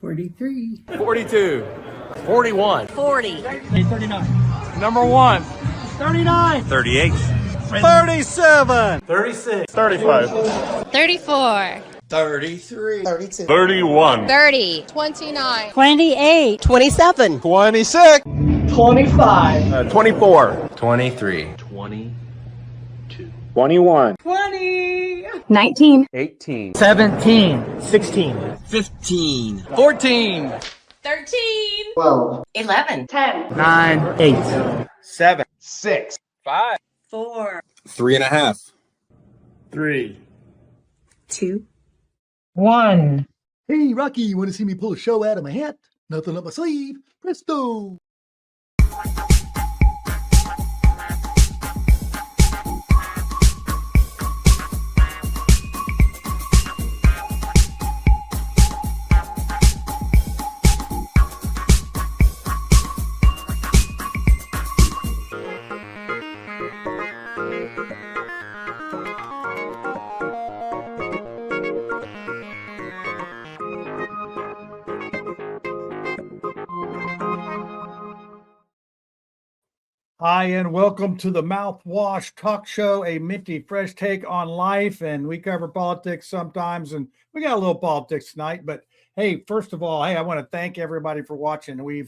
43. 42. 41. 40. 39. Number 1. 39. 38. 37. 36. 35. 34. 33. 32. 31. 30. 29. 28. 27. 26. 25. 24. 23. 21. 20. 19. 18. 17. 16. 15. 14. 13. 12. 11. 10. 9. 8. 7. 6. 5. 4. 3.5. 3. 2. 1. Hey, Rocky, you want to see me pull a show out of my hat? Nothing up my sleeve. Presto! Hi, and welcome to the Mouthwash Talk Show, a minty, fresh take on life. And we cover politics sometimes, and we got a little politics tonight. But hey, first of all, I want to thank everybody for watching. We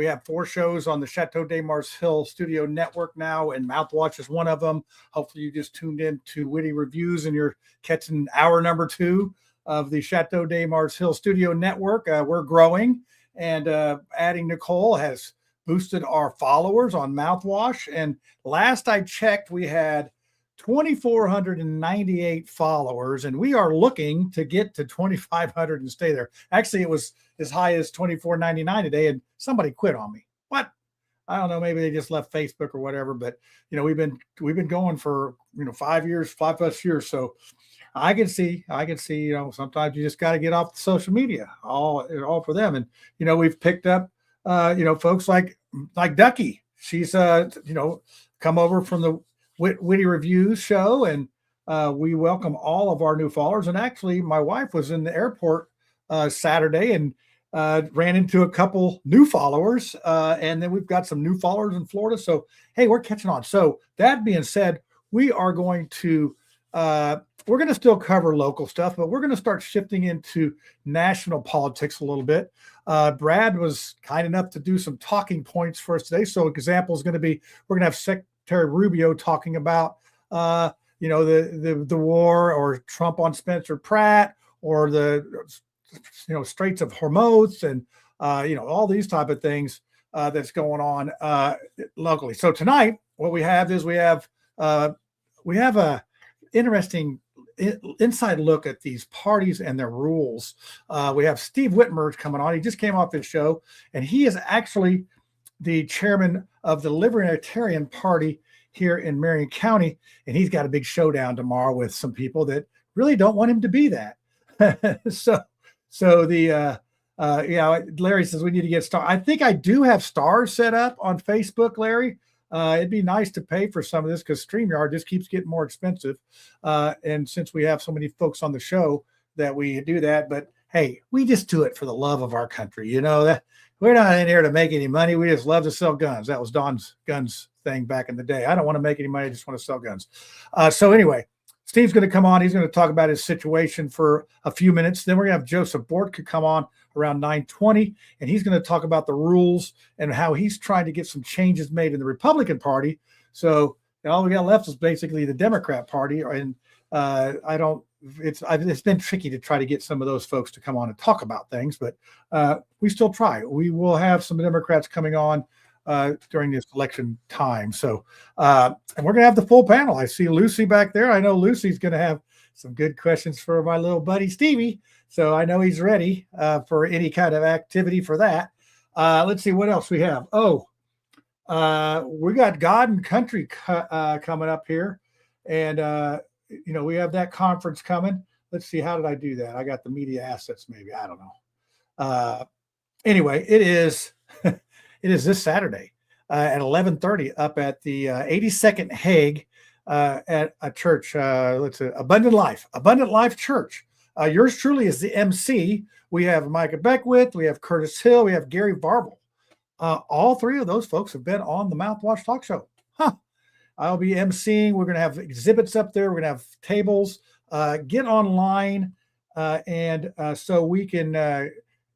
have 4 shows on the Chateau de Mars Hill Studio Network now, and Mouthwash is one of them. Hopefully, you just tuned in to Witty Reviews, and you're catching hour number 2 of the Chateau de Mars Hill Studio Network. We're growing, and adding Nicole has boosted our followers on Mouthwash. And last I checked, we had 2,498 followers, and we are looking to get to 2,500 and stay there. Actually, it was as high as 2,499 today, and somebody quit on me. What? I don't know. Maybe they just left Facebook or whatever. But we've been going for 5 years, 5+ years. So I can see. Sometimes you just got to get off the social media. All for them. And we've picked up folks like Ducky. She's come over from the Witty Reviews show, and we welcome all of our new followers. And actually, my wife was in the airport Saturday and ran into a couple new followers, and then we've got some new followers in Florida. So hey, we're catching on. So that being said, we are going to we're going to still cover local stuff, but we're going to start shifting into national politics a little bit. Brad was kind enough to do some talking points for us today. So example is going to be, we're going to have Secretary Rubio talking about, the war, or Trump on Spencer Pratt, or the, Straits of Hormuz, and, all these type of things that's going on locally. So tonight, what we have is we have a interesting inside look at these parties and their rules. We have Steve Whitmer coming on. He just came off his show, and he is actually the chairman of the Libertarian Party here in Marion County, and he's got a big showdown tomorrow with some people that really don't want him to be that. Larry says we need to get stars. I think I do have stars set up on Facebook, Larry. It'd be nice to pay for some of this because StreamYard just keeps getting more expensive. And since we have so many folks on the show that we do that, but hey, we just do it for the love of our country. That we're not in here to make any money. We just love to sell guns. That was Don's guns thing back in the day. I don't want to make any money. I just want to sell guns. So anyway, Steve's going to come on. He's going to talk about his situation for a few minutes. Then we're going to have Joseph Bortka come on around 9:20, and he's going to talk about the rules and how he's trying to get some changes made in the Republican Party. So all we got left is basically the Democrat Party, and it's been tricky to try to get some of those folks to come on and talk about things, but we still try. We will have some Democrats coming on during this election time. So, and we're going to have the full panel. I see Lucy back there. I know Lucy's going to have some good questions for my little buddy Stevie. So I know he's ready for any kind of activity for that. Let's see what else we have. We got God and Country coming up here. And, we have that conference coming. Let's see. How did I do that? I got the media assets, maybe. I don't know. Anyway, it is this Saturday at 11:30 up at the 82nd Hague at a church. Abundant Life Church. Yours truly is the MC. We have Micah Beckwith, we have Curtis Hill, we have Gary Varble. All three of those folks have been on the Mouthwash Talk Show. Huh. I'll be emceeing. We're going to have exhibits up there. We're going to have tables. Get online, and so we can.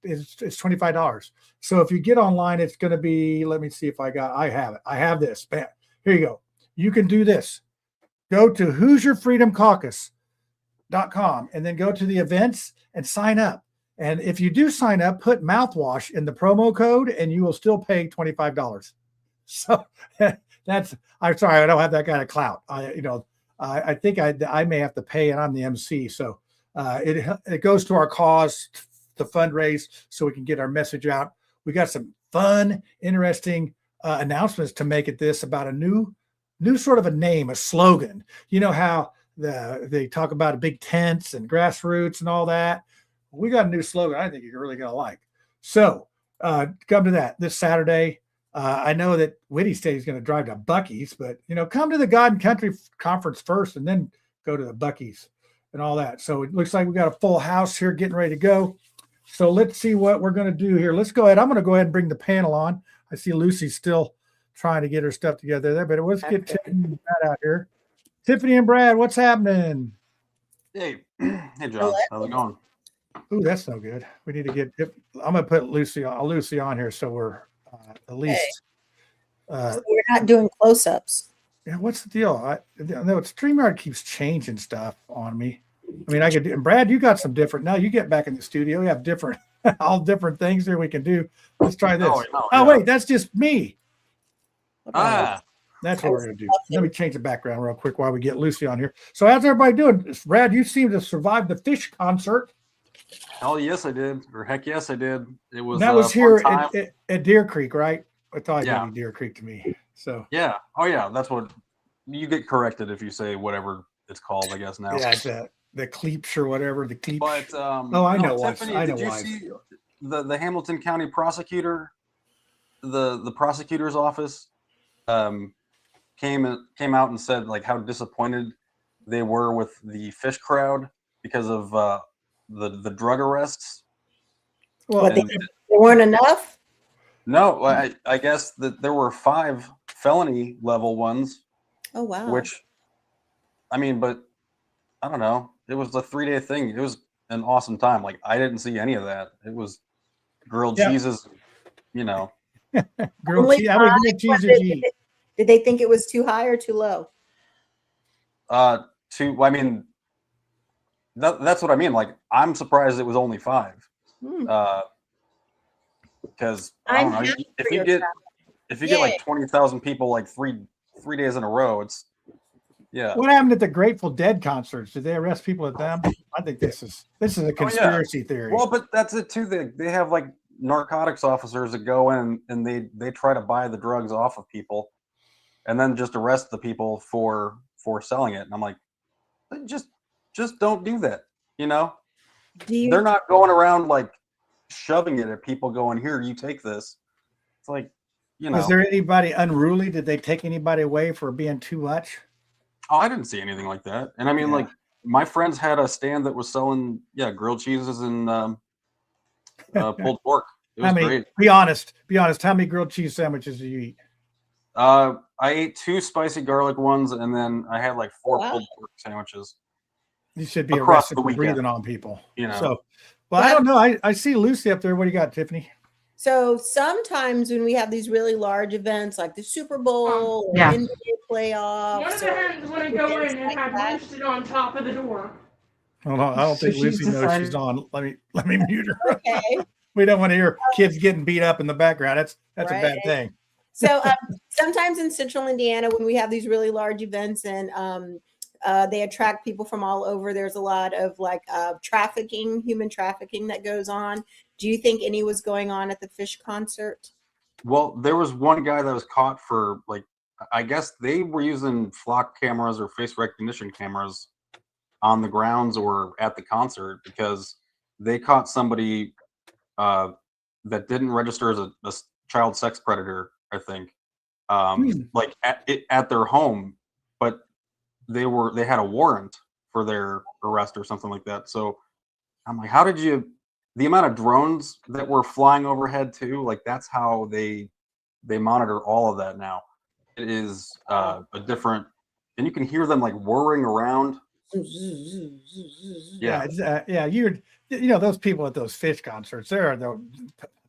It's $25. So if you get online, it's going to be. Let me see if I have it. I have this. Bam. Here you go. You can do this. Go to HoosierFreedomCaucus.com and then go to the events and sign up. And if you do sign up, put mouthwash in the promo code, and you will still pay $25. So that's. I'm sorry, I don't have that kind of clout. I think I may have to pay, and I'm the MC. So it goes to our cause to fundraise, so we can get our message out. We got some fun, interesting announcements to make at this about a new sort of a name, a slogan. You know how they talk about big tents and grassroots and all that. We got a new slogan I think you're really going to like. So come to that this Saturday. I know that Whitty said he's going to drive to Buc-ee's, but, come to the God and Country Conference first and then go to the Buc-ee's and all that. So it looks like we got a full house here getting ready to go. So let's see what we're going to do here. Let's go ahead. I'm going to go ahead and bring the panel on. I see Lucy's still trying to get her stuff together there, but let's get Tiffany and Brad out here. Tiffany and Brad, what's happening? Hey, John. How's it going? Ooh, that's no good. We need to get. I'm going to put Lucy on here so we're at least. So we're not doing close-ups. Yeah, what's the deal? No, StreamYard keeps changing stuff on me. I mean, I could. And Brad, you got some different. Now you get back in the studio. We have different, all different things here we can do. Let's try this. Wait, that's just me. That's what we're going to do. Let me change the background real quick while we get Lucy on here. So how's everybody doing? Brad, you seem to survive the Fish concert. Hell yes, I did. Or heck yes, I did. It was that was here at Deer Creek, right? I thought you Deer Creek to me. So yeah. Oh yeah, that's what you get corrected if you say whatever it's called, I guess now. Yeah, the Cleeps or whatever, the Cleeps. But I know Tiffany, why. Did you see the Hamilton County prosecutor, the prosecutor's office came out and said like how disappointed they were with the Fish crowd because of the drug arrests. Well, they weren't enough? No, I guess that there were 5 felony level ones. Oh, wow. Which, I mean, but I don't know. It was a 3-day thing. It was an awesome time. Like, I didn't see any of that. It was grilled cheeses, grilled cheese. How many grilled cheeses did you eat? Did they think it was too high or too low? I mean, that's what I mean. Like, I'm surprised it was only 5. Because I don't know, if you get like 20,000 people like three days in a row, it's What happened at the Grateful Dead concerts? Did they arrest people at them? I think this is a conspiracy theory. Well, but that's it too. They have like narcotics officers that go in and they try to buy the drugs off of people, and then just arrest the people for selling it. And I'm like, just don't do that. They're not going around like shoving it at people going, here, you take this. It's like, Was there anybody unruly? Did they take anybody away for being too much? Oh, I didn't see anything like that. And I mean, like, my friends had a stand that was selling, grilled cheeses and pulled pork. It was great. Be honest. How many grilled cheese sandwiches did you eat? I ate 2 spicy garlic ones, and then I had like 4 pulled pork sandwiches. You should be arrested for breathing on people. So, I don't know. I see Lucy up there. What do you got, Tiffany? So sometimes when we have these really large events like the Super Bowl or NBA playoffs, one of the hands want to go in and have roasted on top of the door. Hold on, I don't think Lucy knows she's on. Let me mute her. Okay. We don't want to hear kids getting beat up in the background. That's right. A bad thing. So sometimes in Central Indiana, when we have these really large events and they attract people from all over, there's a lot of like human trafficking that goes on. Do you think any was going on at the Fish concert? Well, there was one guy that was caught for like, I guess they were using flock cameras or face recognition cameras on the grounds or at the concert because they caught somebody that didn't register as a child sex predator, I think, like at their home, but they had a warrant for their arrest or something like that. So I'm like, how did you? The amount of drones that were flying overhead too, like that's how they monitor all of that now. It is a different, and you can hear them like whirring around. Yeah, you know those people at those fish concerts. They're the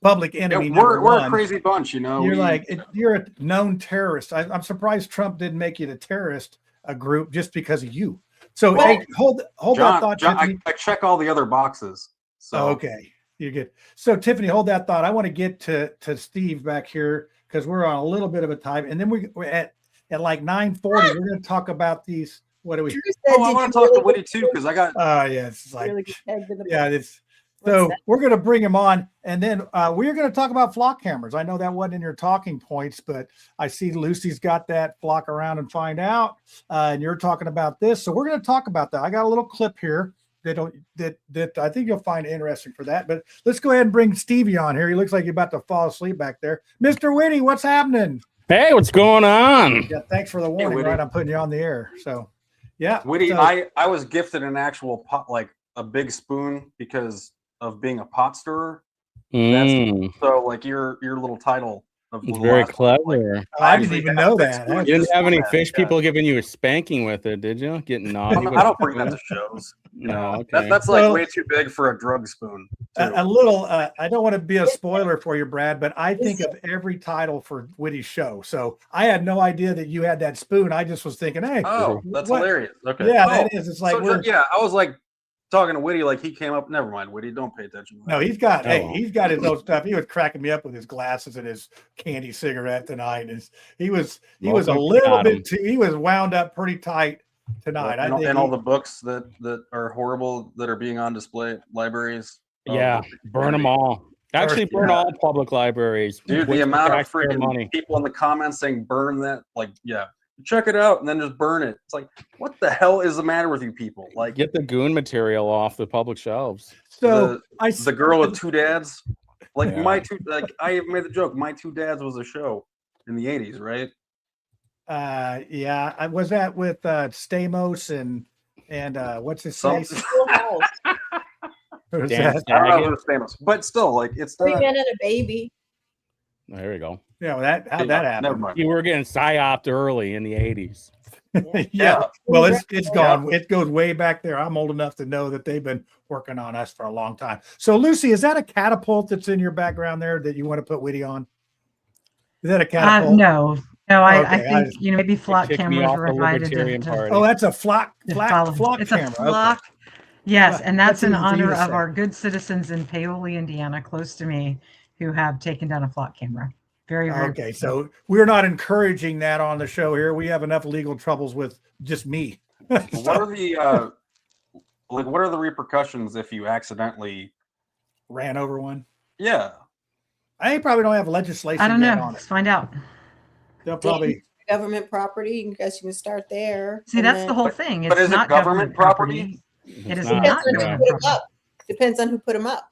public enemy. We're a crazy bunch, you know. You're you're a known terrorist. I'm surprised Trump didn't make you the terrorist group just because of you. So hey, hold John, that thought, John, Tiffany. I check all the other boxes. So okay, you're good. So Tiffany, hold that thought. I want to get to Steve back here because we're on a little bit of a time, and then we're at like 9:40. We're going to talk about these. What do we? I want to talk to Woody too because I got. Yeah, it's like it's. So we're going to bring him on, and then we're going to talk about flock cameras. I know that wasn't in your talking points, but I see Lucy's got that flock around and find out, and you're talking about this. So we're going to talk about that. I got a little clip here that I think you'll find interesting for that. But let's go ahead and bring Stevie on here. He looks like he's about to fall asleep back there. Mr. Whitty, what's happening? Hey, what's going on? Yeah, thanks for the warning. Right, I'm putting you on the air. So, yeah, Whitty, so, I was gifted an actual pot, like a big spoon, because of being a pot stirrer. So like your little title of very clever. Like, I didn't even know that. You didn't have any fish people giving you a spanking with it, did you? Getting naughty. I don't bring that to shows. No, okay. That's like way too big for a drug spoon. A little. I don't want to be a spoiler for you, Brad, but I think of every title for Whitty's show. So I had no idea that you had that spoon. I just was thinking, hey, oh, that's hilarious. Okay, yeah, that is. It's like I was like talking to Whitty, like he came up. Never mind, Whitty, don't pay attention. No, he's got he's got his own stuff. He was cracking me up with his glasses and his candy cigarette tonight. He was a little bit too. He was wound up pretty tight tonight. And all the books that are horrible that are being on display at libraries. Yeah, burn them all. Actually, burn all public libraries. Dude, the amount of freaking people in the comments saying burn that, like, yeah. Check it out and then just burn it. It's like, what the hell is the matter with you people? Like, get the goon material off the public shelves. So the girl with two dads, like my two, like I made the joke. My Two Dads was a show in the 80s, right? Yeah, I was that with Stamos and what's his face? I don't know who Stamos, but still, like it's 3 Men and a Baby. There we go. Yeah, how'd that happen? You were getting psyoped early in the 80s. Yeah. Well, it's gone. It goes way back there. I'm old enough to know that they've been working on us for a long time. So, Lucy, is that a catapult that's in your background there that you want to put Whitty on? Is that a catapult? No. I think maybe flock cameras were invited. Oh, that's a flock it's camera. It's a flock. Okay. Yes, and that's in honor of our good citizens in Paoli, Indiana, close to me, who have taken down a flock camera. Very okay. So we're not encouraging that on the show here. We have enough legal troubles with just me. What are the what are the repercussions if you accidentally ran over one? Yeah, I probably don't have legislation. I don't know. Let's find out. They'll probably government property. I guess you can start there. See, that's the whole thing. But is it government property? It is not. Depends on who put them up.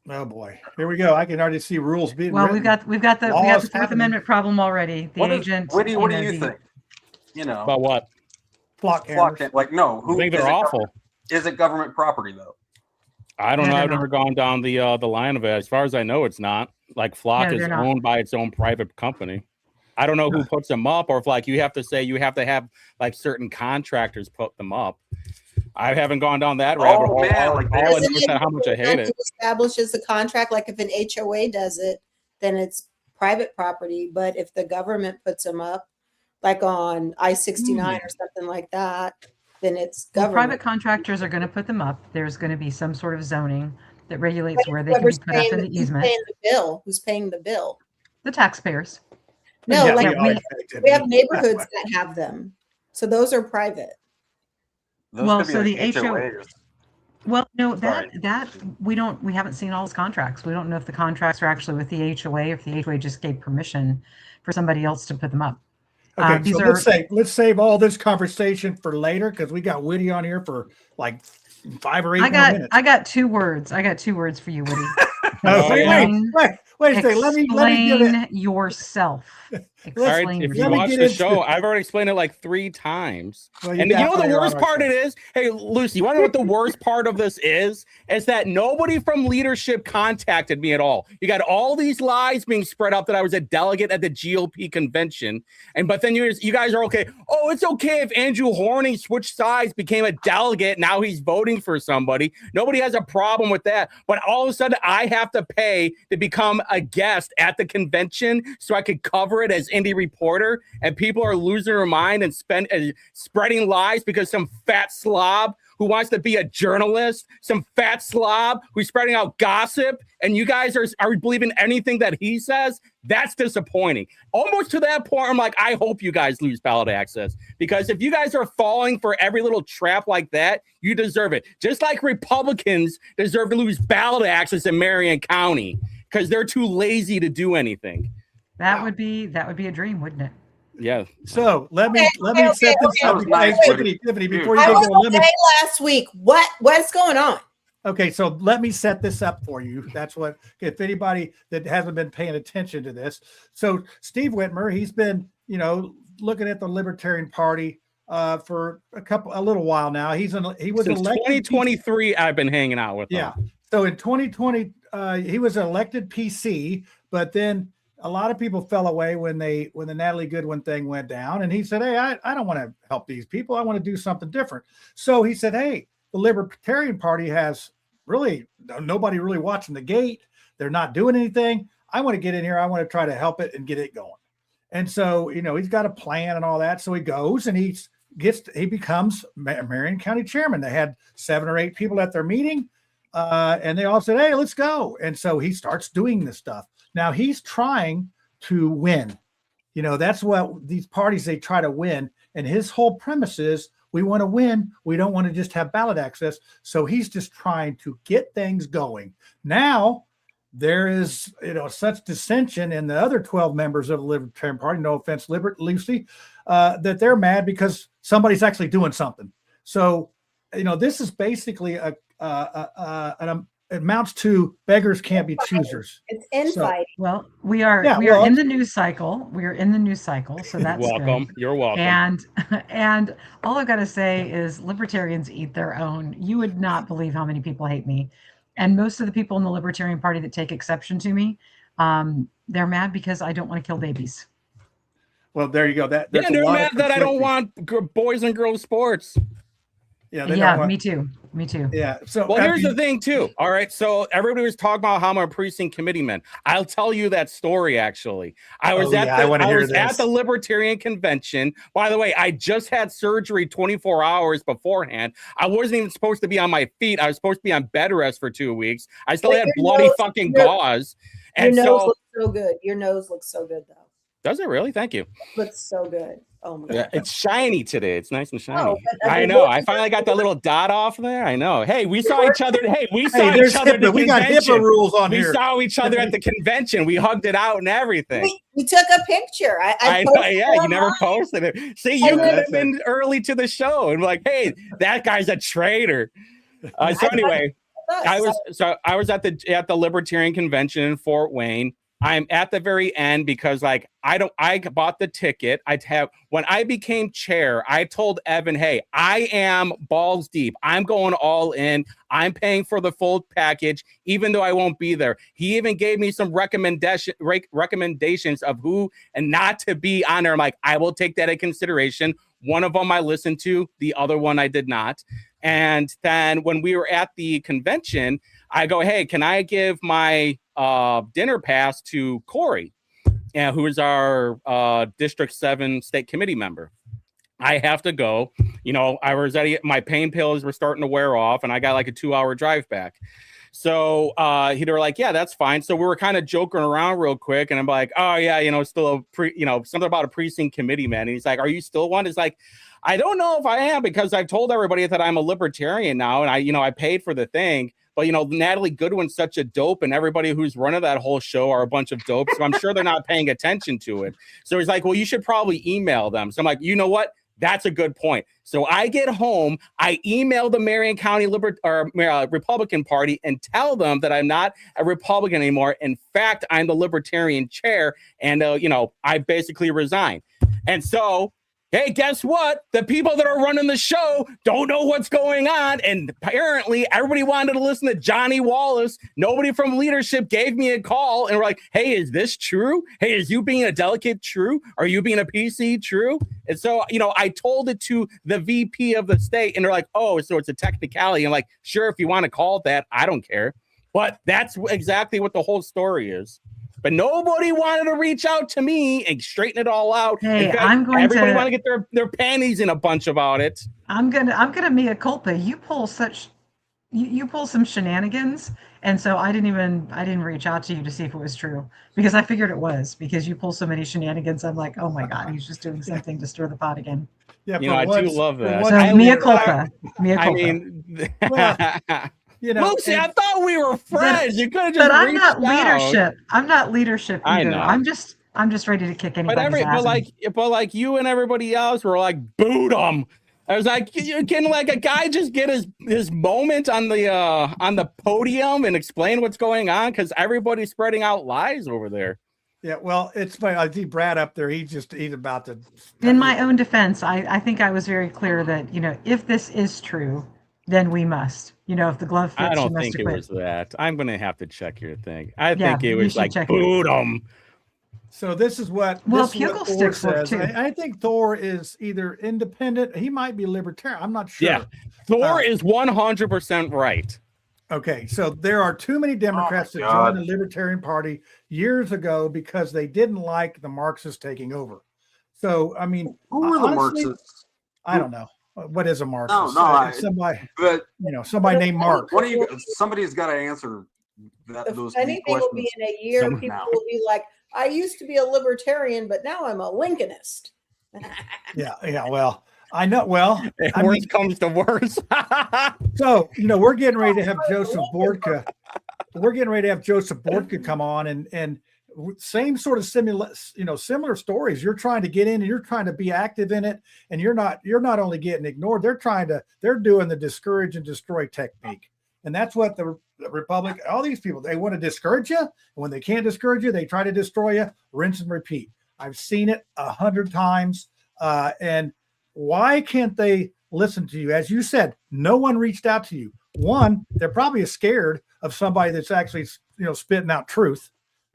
Oh boy, here we go. I can already see rules being well. written. We've got the Fourth Amendment problem already. The agent. What do you think? You know about what? Flock cameras. Like no, I think they're awful. Is it government property though? I don't know. I've never gone down the line of it. As far as I know, it's not. Like Flock is owned by its own private company. I don't know who puts them up, or if like you have to have like certain contractors put them up. I haven't gone down that rabbit hole. How much I hate it. Establishes the contract. Like if an HOA does it, then it's private property. But if the government puts them up, like on I-69 or something like that, then it's government. Private contractors are going to put them up. There's going to be some sort of zoning that regulates where they can be put up in the easement. Who's paying the bill? Who's paying the bill? The taxpayers. No, we have neighborhoods that have them. So those are private. Those so the HOA. Well, no, that we haven't seen all those contracts. We don't know if the contracts are actually with the HOA or if the HOA just gave permission for somebody else to put them up. Okay, so let's save all this conversation for later because we got Whitty on here for like 5 or 8 minutes. I got 2 words. I got 2 words for you, Whitty. Wait a second. Let me get Explain it. yourself. All right, Explain if you yourself. watch the show, I've already explained it like 3 times. Well, And you know the definitely are worst on our part show. it is? Hey, Lucy, you want to know what the worst part of this is? Is that nobody from leadership contacted me at all. You got all these lies being spread out that I was a delegate at the GOP convention. But then you guys are okay. Oh, it's okay if Andrew Horning switched sides, became a delegate. Now he's voting for somebody. Nobody has a problem with that. But all of a sudden, I have to pay to become a guest at the convention so I could cover it as indie reporter. And people are losing their mind and spreading lies because some fat slob who wants to be a journalist, some fat slob who's spreading out gossip, and you guys are believing anything that he says. That's disappointing. Almost to that point, I'm like, I hope you guys lose ballot access, because if you guys are falling for every little trap like that, you deserve it. Just like Republicans deserve to lose ballot access in Marion County because they're too lazy to do anything. That would be a dream, wouldn't it? Yeah. So let me set this up. Nice, Tiffany, before you I get was going, okay last week. What's going on? Okay, so let me set this up for you. That's what, if anybody that hasn't been paying attention to this. So Steve Whitmer, he's been, looking at the Libertarian Party for a little while now. He was Since elected 2023. I've been hanging out with him. Yeah. So in 2020, he was elected PC, but then a lot of people fell away when the Natalie Goodwin thing went down, and he said, "Hey, I don't want to help these people. I want to do something different." So he said, "Hey, the Libertarian Party has really nobody really watching the gate. They're not doing anything. I want to get in here. I want to try to help it and get it going." And so, he's got a plan and all that. So he goes and he becomes Marion County chairman. They had 7 or 8 people at their meeting, and they all said, "Hey, let's go." And so he starts doing this stuff. Now he's trying to win. That's what these parties, they try to win. And his whole premise is, we want to win. We don't want to just have ballot access. So he's just trying to get things going. Now there is, such dissension in the other 12 members of the Libertarian Party. No offense, Lucy, that they're mad because somebody's actually doing something. So, this is basically it amounts to beggars can't be choosers. It's infighting. Well, we are in the news cycle. We are in the news cycle, so that's welcome. good. You're welcome. And all I've got to say is libertarians eat their own. You would not believe how many people hate me, and most of the people in the Libertarian Party that take exception to me, they're mad because I don't want to kill babies. Well, there you go. They're mad that I don't want boys and girls sports. Yeah, me too. Yeah. So, well, here's the thing, too. All right. So everybody was talking about how I'm a precinct committeeman. I'll tell you that story. Actually, I was at the Libertarian convention. By the way, I just had surgery 24 hours beforehand. I wasn't even supposed to be on my feet. I was supposed to be on bed rest for 2 weeks. I still had bloody fucking gauze. And your nose looks so good. Your nose looks so good, though. Does it really? Thank you. Looks so good. Oh my God. Yeah, it's shiny today. It's nice and shiny. I know. I finally got the little dot off there. I know. Hey, we saw each other. Hey, we saw each other at the we got convention. HIPAA rules on here. We saw each other at the convention. We hugged it out and everything. We took a picture. I know. Yeah, you never posted it. See, you could have been early to the show and like, hey, that guy's a traitor. So anyway, I was at the Libertarian convention in Fort Wayne. I'm at the very end because I bought the ticket. When I became chair, I told Evan, hey, I am balls deep. I'm going all in. I'm paying for the full package, even though I won't be there. He even gave me some recommendations of who and not to be on there. I'm like, I will take that into consideration. One of them I listened to, the other one I did not. And then when we were at the convention, I go, hey, can I give my dinner pass to Corey, who is our District 7 state committee member? I have to go. I was my pain pills were starting to wear off, and I got like a 2-hour drive back. So they were like, yeah, that's fine. So we were kind of joking around real quick, and I'm like, oh yeah, still something about a precinct committee man. And he's like, are you still one? It's like, I don't know if I am, because I've told everybody that I'm a libertarian now, and I paid for the thing. But, Natalie Goodwin's such a dope, and everybody who's running that whole show are a bunch of dopes. So I'm sure they're not paying attention to it. So he's like, well, you should probably email them. So I'm like, you know what? That's a good point. So I get home, I email the Marion County Republican Party and tell them that I'm not a Republican anymore. In fact, I'm the Libertarian chair, and I basically resign. And so, hey, guess what? The people that are running the show don't know what's going on. And apparently everybody wanted to listen to Johnny Wallace. Nobody from leadership gave me a call and were like, hey, is this true? Hey, is you being a delegate true? Are you being a PC true? And so, I told it to the VP of the state, and they're like, oh, so it's a technicality. I'm like, sure, if you want to call it that, I don't care. But that's exactly what the whole story is. But nobody wanted to reach out to me and straighten it all out. Hey, in fact, everybody want to get their panties in a bunch about it. I'm gonna mea culpa. You pull some shenanigans, and so I didn't reach out to you to see if it was true, because I figured it was, because you pull so many shenanigans. I'm like, oh my God, he's just doing something to stir the pot again. Yeah, I do love that. So mea culpa. I mean, well, Lucy, I thought we were friends. You could have just. But I'm not leadership. I'm not leadership either. I know. I'm just ready to kick anybody's ass. But like you and everybody else were like, boot him. I was like, can like a guy just get his moment on the podium and explain what's going on? Because everybody's spreading out lies over there. Yeah, well, it's funny. I see Brad up there. He's about to. In my own defense, I think I was very clear that if this is true, then we must. If the glove fits, I don't you must think it acquit. was that. I'm gonna have to check your thing. I think it was like boot him. So this is what Pugil sticks work too. I think Thor is either independent. He might be libertarian. I'm not sure. Yeah, Thor is 100% right. Okay, so there are too many Democrats that joined the Libertarian Party years ago because they didn't like the Marxists taking over. So I mean, who are the Marxists? I don't know. What is a Marxist? Somebody named Marx. Somebody's got to answer those funny thing will be in a year, people will be like, I used to be a libertarian, but now I'm a Lincolnist. Yeah. Well, I know. Well, worse comes to worse. So we're getting ready to have Joseph Borodka. We're getting ready to have Joseph Borodka come on, and same sort of similar stories. You're trying to get in and you're trying to be active in it, and you're not only getting ignored, they're doing the discourage and destroy technique. And that's what the Republic, all these people, they want to discourage you. And when they can't discourage you, they try to destroy you, rinse and repeat. I've seen it 100 times. And why can't they listen to you? As you said, no one reached out to you. One, they're probably scared of somebody that's actually, spitting out truth.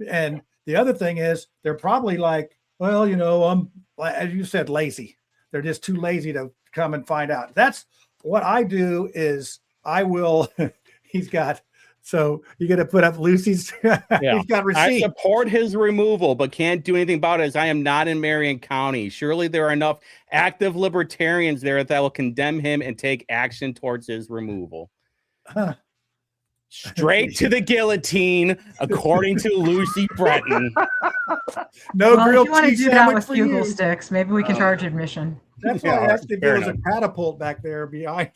And the other thing is they're probably like, well, I'm, as you said, lazy. They're just too lazy to come and find out. That's what I do is I will, so you got to put up Lucy's, he's got receipt. I support his removal, but can't do anything about it as I am not in Marion County. Surely there are enough active libertarians there that will condemn him and take action towards his removal. Straight to the guillotine, according to Lucy Breton. No grilled if you want to cheese do that sandwich with for you. Bugle sticks, maybe we can charge admission. That's why I asked if there was a catapult back there behind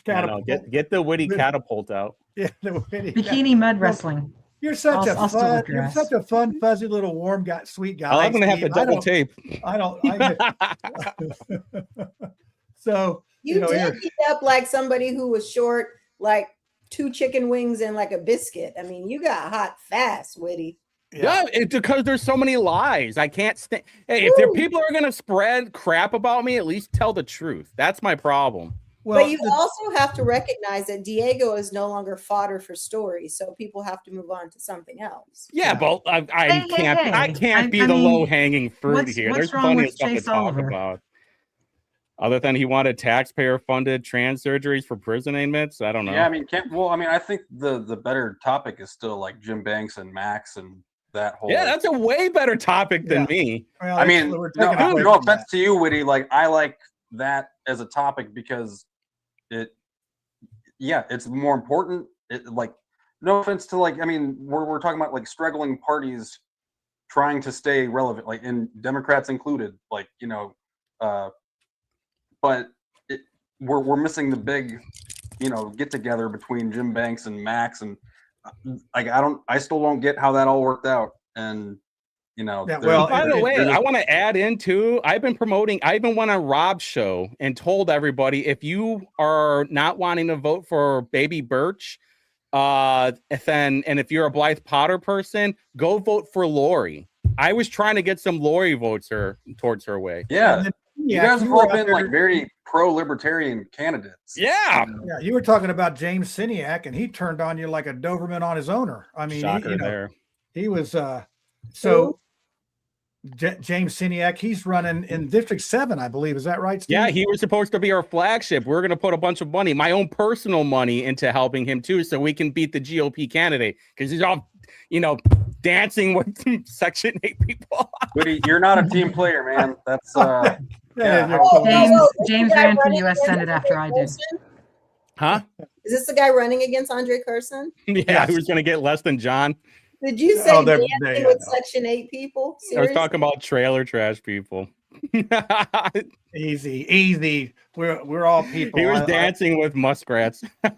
catapult. Get the witty catapult out. Yeah, the witty Bikini mud wrestling. You're such a fun, fuzzy little warm guy, sweet guy. I'm gonna have to double tape. So you did eat up like somebody who was short, like 2 chicken wings and like a biscuit. I mean, you got hot fast, Witty. Yeah, it's because there's so many lies. I can't stand. Hey, if there people are gonna spread crap about me, at least tell the truth. That's my problem. Well, but you also have to recognize that Diego is no longer fodder for stories, so people have to move on to something else. Yeah, but I can't be the low hanging fruit here. There's plenty of stuff to talk about. Other than he wanted taxpayer-funded trans surgeries for prison inmates, I don't know. Yeah, I think the better topic is still like Jim Banks and Max and that whole. Yeah, that's a way better topic than me. Well, no offense to you, Witty. Like I like that as a topic because it's more important. No offense to we're talking about like struggling parties trying to stay relevant, like in Democrats included, but we're missing the big, get together between Jim Banks and Max, and I still don't get how that all worked out. And you know. Yeah, they're- well, By the they're way, just- I want to add in too. I even went on Rob's show and told everybody, if you are not wanting to vote for Baby Birch, if you're a Blythe Potter person, go vote for Lori. I was trying to get some Lori votes towards her way. yeah, you guys have were all out been there- like very pro-libertarian candidates. Yeah. Yeah, you were talking about James Siniak, and he turned on you like a Doberman on his owner. I mean, Shocker there. he was so James Siniak, he's running in District 7, I believe. Is that right, Steve? Yeah, he was supposed to be our flagship. We're going to put a bunch of money, my own personal money, into helping him too, so we can beat the GOP candidate, because he's all, dancing with Section 8 people. Woody, you're not a team player, man. That's James ran for U.S. Senate after I did. Huh? Is this the guy running against Andre Carson? Yeah, he was going to get less than John. Did you say dancing with Section 8 people? Seriously? I was talking about trailer trash people. Easy. We're all people. He was dancing with muskrats. So this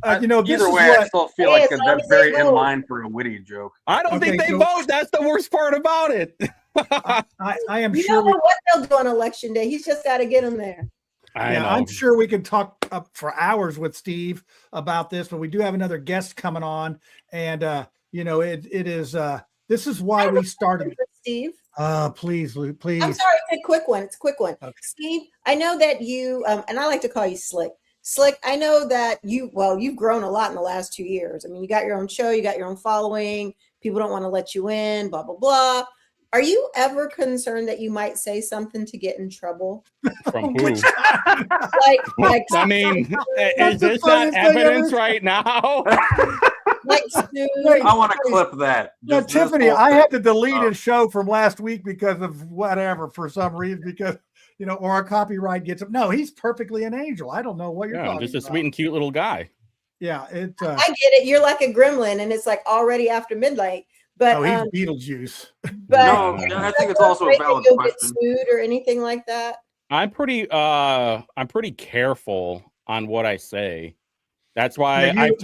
is way, I what still feel like that's very in line for a witty joke. I don't think they vote. That's the worst part about it. I am You sure. know what they'll do on election day. He's just got to get him there. I'm sure we could talk up for hours with Steve about this, but we do have another guest coming on, and this is why we started. Steve, please. I'm sorry, it's a quick one. Okay. Steve, I know that you and I like to call you Slick. Slick, I know that you've grown a lot in the last 2 years. I mean, you got your own show, you got your own following. People don't want to let you in, blah blah blah. Are you ever concerned that you might say something to get in trouble? From who? like I mean, is this not evidence right now? Like, I want to clip that. No, Tiffany, I had to delete a show from last week because of whatever, for some reason, because or our copyright gets him. No, he's perfectly an angel. I don't know what you're talking about. Just a sweet and cute little guy. Yeah, I get it. You're like a gremlin, and it's like already after midnight. But he's Beetlejuice. But I think it's also a valid you'll question. get sued or anything like that. I'm pretty careful on what I say. That's why I've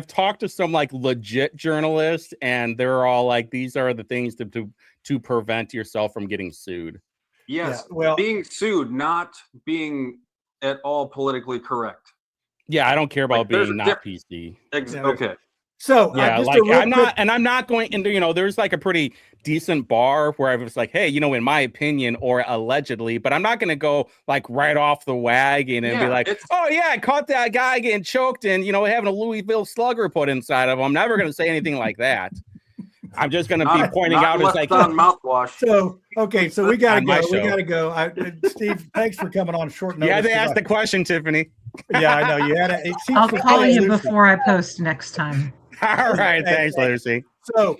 talked to some like legit journalists, and they're all like, these are the things to prevent yourself from getting sued. Yes, being sued, not being at all politically correct. Yeah, I don't care about being not PC. Okay. So yeah, I'm not going into, there's like a pretty decent bar where I was like, hey, in my opinion, or allegedly, but I'm not going to go like right off the wagon and be like, oh yeah, I caught that guy getting choked and, having a Louisville Slugger put inside of him. I'm never going to say anything like that. I'm just going to be pointing out it's like on mouthwash. So we got to go. We got to go. Steve, thanks for coming on short notice. Yeah, they asked the question, Tiffany. Yeah, I know you had it. I'll call you before I post next time. All right, thanks, Lucy. So,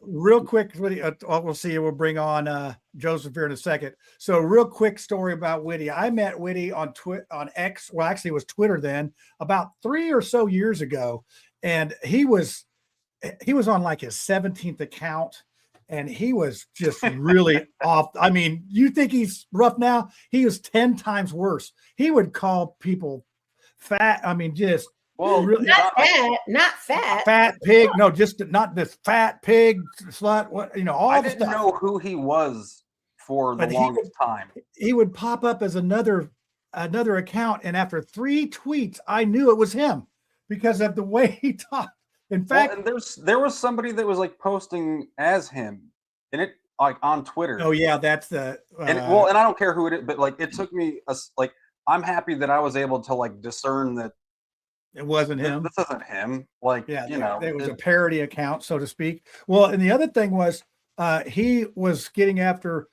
real quick, we'll see. We'll bring on Joseph here in a second. So, real quick story about Whitty. I met Whitty on X. Well, actually, it was Twitter then, about 3 or so years ago, and he was on like his 17th account, and he was just really off. I mean, you think he's rough now? He was 10 times worse. He would call people fat. I mean, just. Well, really, not fat. Fat pig. No, just not this fat pig slut. All I the didn't stuff. know who he was for the longest time. He would pop up as another account, and after 3 tweets, I knew it was him because of the way he talked. In fact, and there was somebody that was like posting as him, and it like on Twitter. Oh yeah, that's the. And I don't care who it is, but like it took me I'm happy that I was able to like discern that. It wasn't him. This isn't him. Like, it was a parody account, so to speak. Well, and the other thing was he was getting after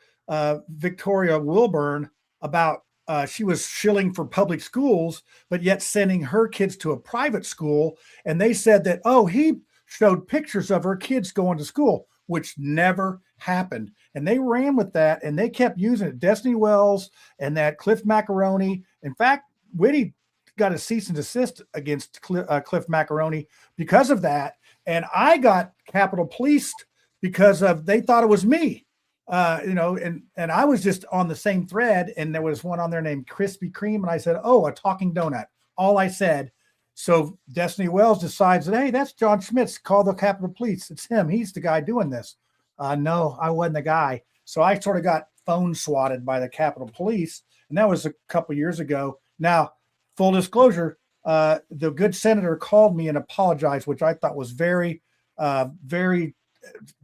Victoria Wilburn about she was shilling for public schools, but yet sending her kids to a private school. And they said that, he showed pictures of her kids going to school, which never happened. And they ran with that, and they kept using it. Destiny Wells and that Cliff Macaroni. In fact, Whitty got a cease and desist against Cliff Macaroni because of that. And I got Capitol Policed because they thought it was me, and I was just on the same thread, and there was one on there named Krispy Kreme. And I said, a talking donut. All I said. So Destiny Wells decides that, hey, that's John Schmitz. Call the Capitol Police. It's him. He's the guy doing this. No, I wasn't the guy. So I sort of got phone swatted by the Capitol Police, and that was a couple years ago. Now, full disclosure, the good senator called me and apologized, which I thought was very, very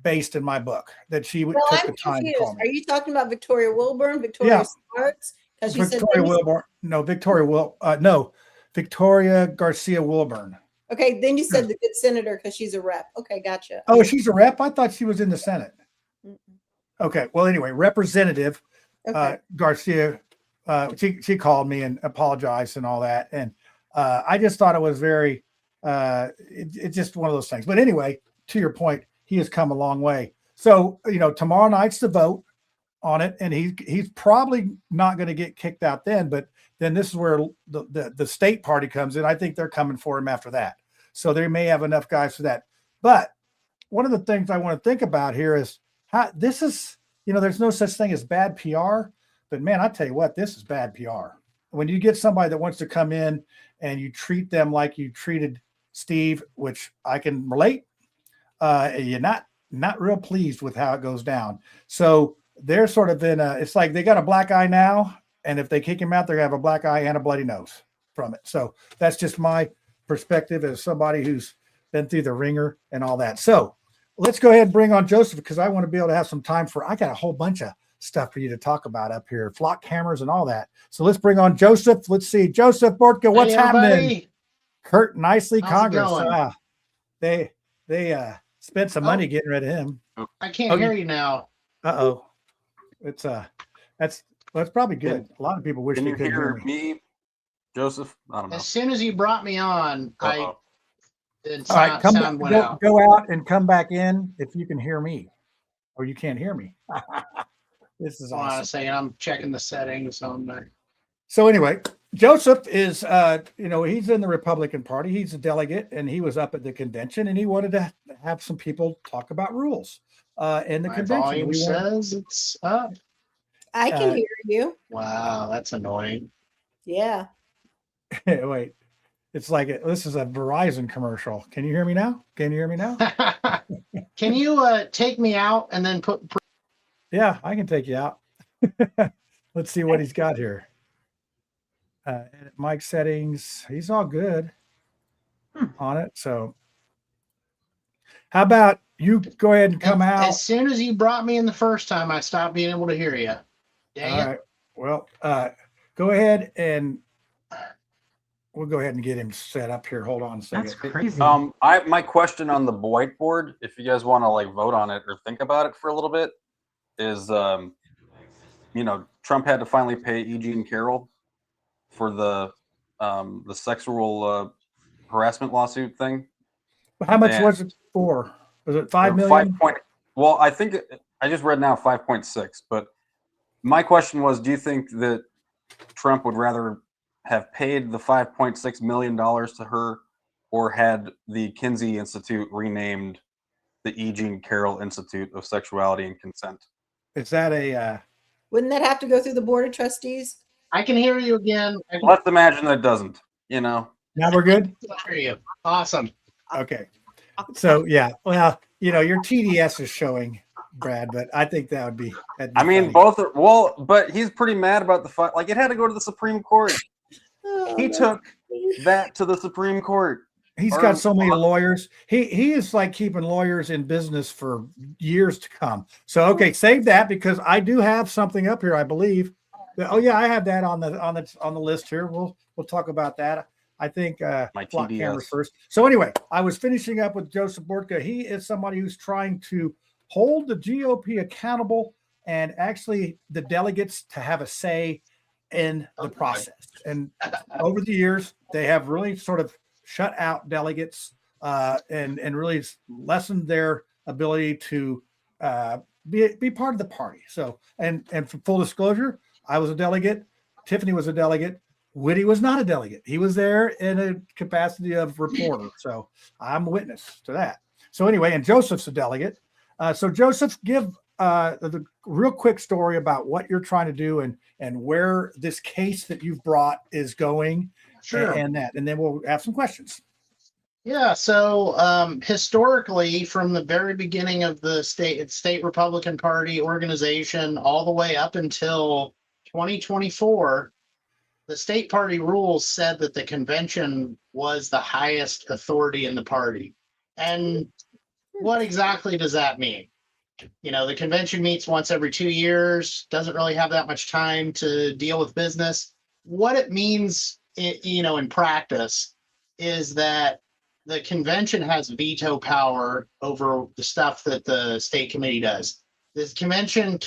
based in my book, that she took the time to call me. Are you talking about Victoria Wilburn, Victoria Sparks? Because you said Wilburn. No, Victoria Garcia Wilburn. Okay, then you said the good senator because she's a rep. Okay, gotcha. Oh, she's a rep? I thought she was in the Senate. Okay, well, anyway, Representative Garcia, she called me and apologized and all that. And I just thought it was very, it's just one of those things. But anyway, to your point, he has come a long way. So, tomorrow night's the vote on it, and he's probably not going to get kicked out then, but then this is where the state party comes in. I think they're coming for him after that. So they may have enough guys for that. But one of the things I want to think about here is how this is, there's no such thing as bad PR, but man, I tell you what, this is bad PR. When you get somebody that wants to come in and you treat them like you treated Steve, which I can relate, you're not real pleased with how it goes down. So they're sort of in it's like they got a black eye now, and if they kick him out, they're gonna have a black eye and a bloody nose from it. So that's just my perspective as somebody who's been through the ringer and all that. So let's go ahead and bring on Joseph, because I want to be able to have some time I got a whole bunch of stuff for you to talk about up here, flock cameras and all that. So let's bring on Joseph. Let's see, Joseph Bortka, what's happening? Kurt Nicely, How's Congress. They spent some money getting rid of him. I can't hear you now. It's that's probably good. A lot of people wish they could hear me. Joseph, I don't know. As soon as you brought me on, Uh-oh. Go out and come back in if you can hear me, or you can't hear me. This is awesome. I'm checking the settings on there. So anyway, Joseph is, he's in the Republican Party. He's a delegate, and he was up at the convention, and he wanted to have some people talk about rules in the convention. Volume says it's up. I can hear you. Wow, that's annoying. Yeah. Wait, it's like this is a Verizon commercial. Can you hear me now? Can Can you take me out and then put? Yeah, I can take you out. Let's see what he's got here. Edit mic settings. He's all good on it. So how about you go ahead and come out? As soon as you brought me in the first time, I stopped being able to hear you. Dang all right. Well, go ahead and we'll go ahead and get him set up here. Hold on a second. That's crazy. My question on the whiteboard, if you guys want to vote on it or think about it for a little bit, is Trump had to finally pay E. Jean Carroll for the sexual harassment lawsuit thing. How much was it for? Was it 5 million? Well, I think I just read now 5.6. But my question was, do you think that Trump would rather have paid the $5.6 million to her, or had the Kinsey Institute renamed the E. Jean Carroll Institute of Sexuality and Consent? Is that Wouldn't that have to go through the board of trustees? I can hear you again. Let's imagine that it doesn't. Now we're good? I hear you. Awesome. Okay. So, yeah. Well, your TDS is showing, Brad, but I think that'd be funny. Both are, but he's pretty mad about the fact, it had to go to the Supreme Court. He took that to the Supreme Court. He's got so many lawyers. He is like keeping lawyers in business for years to come. So, okay, save that, because I do have something up here, I believe. Oh yeah, I have that on the list here. We'll talk about that. I think my flock TDS cameras first. So anyway, I was finishing up with Joseph Bortka. He is somebody who's trying to hold the GOP accountable and actually the delegates to have a say in the process. And over the years, they have really sort of shut out delegates and really lessened their ability to be part of the party. So, and for full disclosure, I was a delegate. Tiffany was a delegate. Whitty was not a delegate. He was there in a capacity of reporter. So I'm a witness to that. So anyway, and Joseph's a delegate. So Joseph, give the real quick story about what you're trying to do and where this case that you've brought is going, Sure. and then we'll have some questions. Yeah, so historically, from the very beginning of the state Republican Party organization all the way up until 2024, the state party rules said that the convention was the highest authority in the party. And what exactly does that mean? You know, the convention meets once every 2 years, doesn't really have that much time to deal with business. What it means, in practice is that the convention has veto power over the stuff that the state committee does. This convention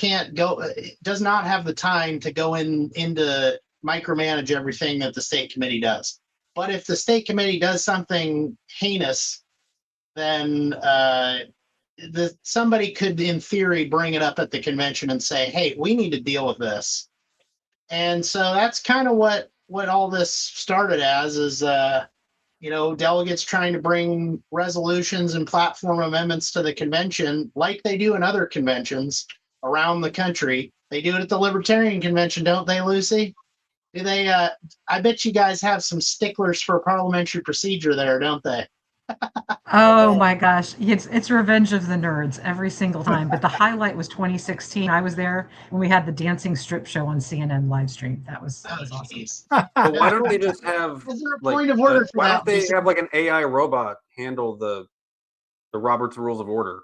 does not have the time to go into micromanage everything that the state committee does. But if the state committee does something heinous, then somebody could, in theory, bring it up at the convention and say, "Hey, we need to deal with this." And so that's kind of what all this started as, is delegates trying to bring resolutions and platform amendments to the convention, like they do in other conventions around the country. They do it at the Libertarian convention, don't they, Lucy? Do they? I bet you guys have some sticklers for parliamentary procedure there, don't they? Oh my gosh, it's Revenge of the Nerds every single time. But the highlight was 2016. I was there when we had the dancing strip show on CNN live stream. That was awesome. But why don't they just have Is there a point of order for why that? don't they have like an AI robot handle the Robert's Rules of Order?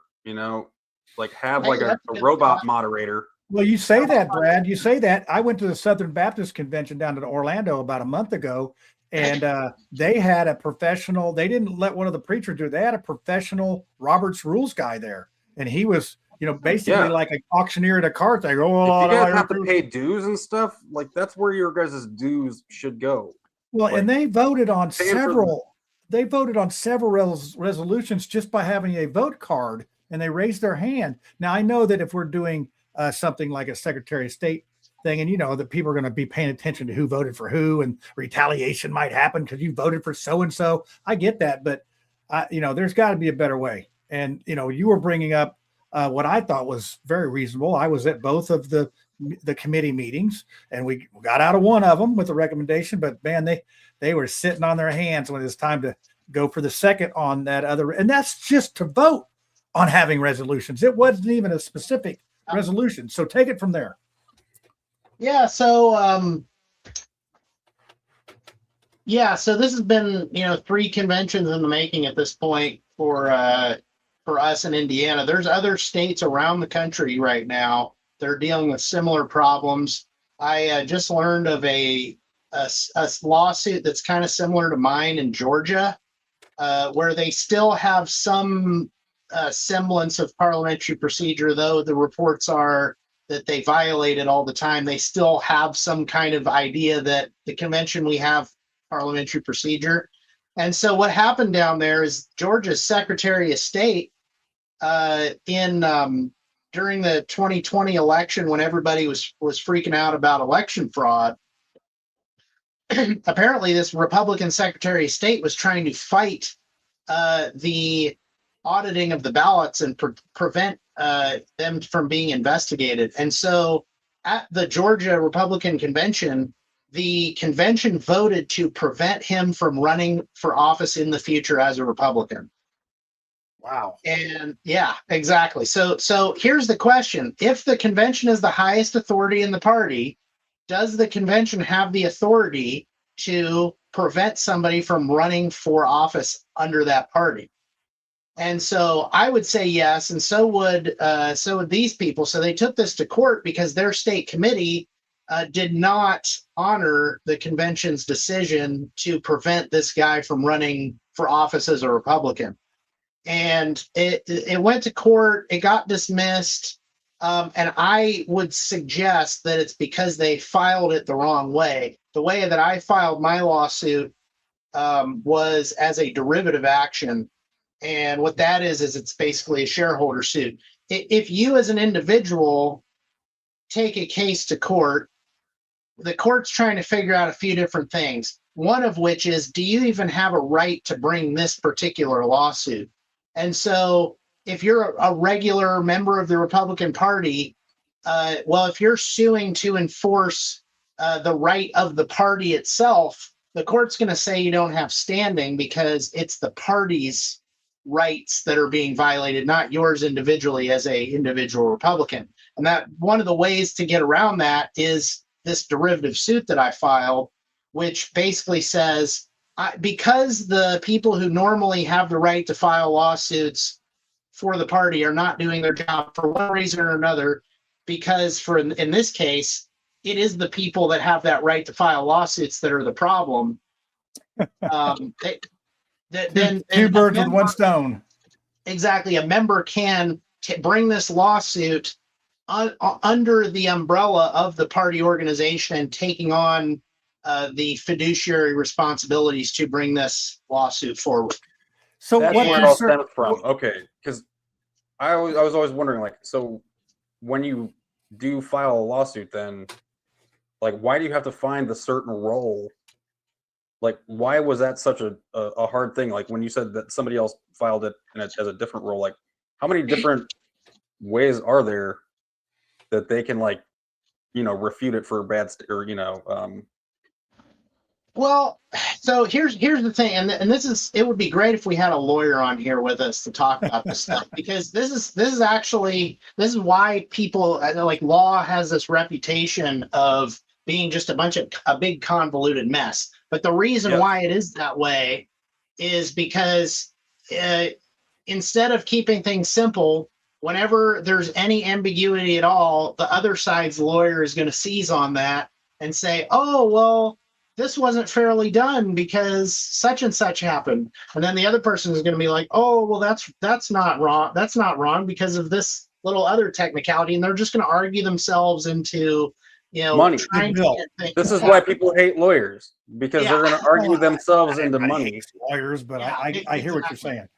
Like have like a robot moderator. Well, you say that, Brad. You say that. I went to the Southern Baptist Convention down in Orlando about a month ago, and they had a professional. They didn't let one of the preachers do it. They had a professional Robert's Rules guy there, and he was, basically like an auctioneer at a cart. They go, "Oh, if you guys have to pay dues and stuff, like that's where your guys' dues should go." Well, and they voted on several. They voted on several resolutions just by having a vote card, and they raised their hand. Now I know that if we're doing something like a Secretary of State thing, and that people are going to be paying attention to who voted for who, and retaliation might happen because you voted for so and so. I get that, but there's got to be a better way. And you were bringing up what I thought was very reasonable. I was at both of the committee meetings, and we got out of one of them with a recommendation. But man, they were sitting on their hands when it was time to go for the second on that other, and that's just to vote on having resolutions. It wasn't even a specific resolution. So take it from there. Yeah. So, so this has been, 3 conventions in the making at this point for us in Indiana. There's other states around the country right now that are dealing with similar problems. I just learned of a lawsuit that's kind of similar to mine in Georgia, where they still have some semblance of parliamentary procedure, though the reports are that they violate it all the time. They still have some kind of idea that the convention, we have parliamentary procedure. And so what happened down there is Georgia's Secretary of State during the 2020 election, when everybody was freaking out about election fraud, apparently this Republican Secretary of State was trying to fight the auditing of the ballots and prevent them from being investigated. And so at the Georgia Republican Convention, the convention voted to prevent him from running for office in the future as a Republican. Wow. And yeah, exactly. So here's the question. If the convention is the highest authority in the party, does the convention have the authority to prevent somebody from running for office under that party? And so I would say yes, and so would these people. So they took this to court because their state committee did not honor the convention's decision to prevent this guy from running for office as a Republican. And it went to court. It got dismissed. And I would suggest that it's because they filed it the wrong way. The way that I filed my lawsuit was as a derivative action. And what that is it's basically a shareholder suit. If you as an individual take a case to court, the court's trying to figure out a few different things. One of which is, do you even have a right to bring this particular lawsuit? And so if you're a regular member of the Republican Party, if you're suing to enforce the right of the party itself, the court's going to say you don't have standing because it's the party's rights that are being violated, not yours individually as a individual Republican. And that one of the ways to get around that is this derivative suit that I filed, which basically says because the people who normally have the right to file lawsuits for the party are not doing their job for one reason or another, because in this case, it is the people that have that right to file lawsuits that are the problem. Then two birds with one stone. Exactly. A member can bring this lawsuit under the umbrella of the party organization and taking on the fiduciary responsibilities to bring this lawsuit forward. So that's where it all stems from. Okay, because I was always wondering, like, so when you do file a lawsuit, then, like, why do you have to find the certain role? Like, why was that such a hard thing? Like, when you said that somebody else filed it and it has a different role, like, how many different ways are there that they can, like, refute it for bad Well, so here's the thing, and this is, it would be great if we had a lawyer on here with us to talk about this stuff, because this is why people like law has this reputation of being just a big convoluted mess. But the reason why it is that way is because instead of keeping things simple, whenever there's any ambiguity at all, the other side's lawyer is going to seize on that and say, oh, well, this wasn't fairly done because such and such happened. And then the other person is going to be like, oh, well, that's not wrong. That's not wrong because of this little other technicality. And they're just going to argue themselves into, money. This is why people hate lawyers, because they're going to argue themselves into money. Lawyers, but I hear what you're saying.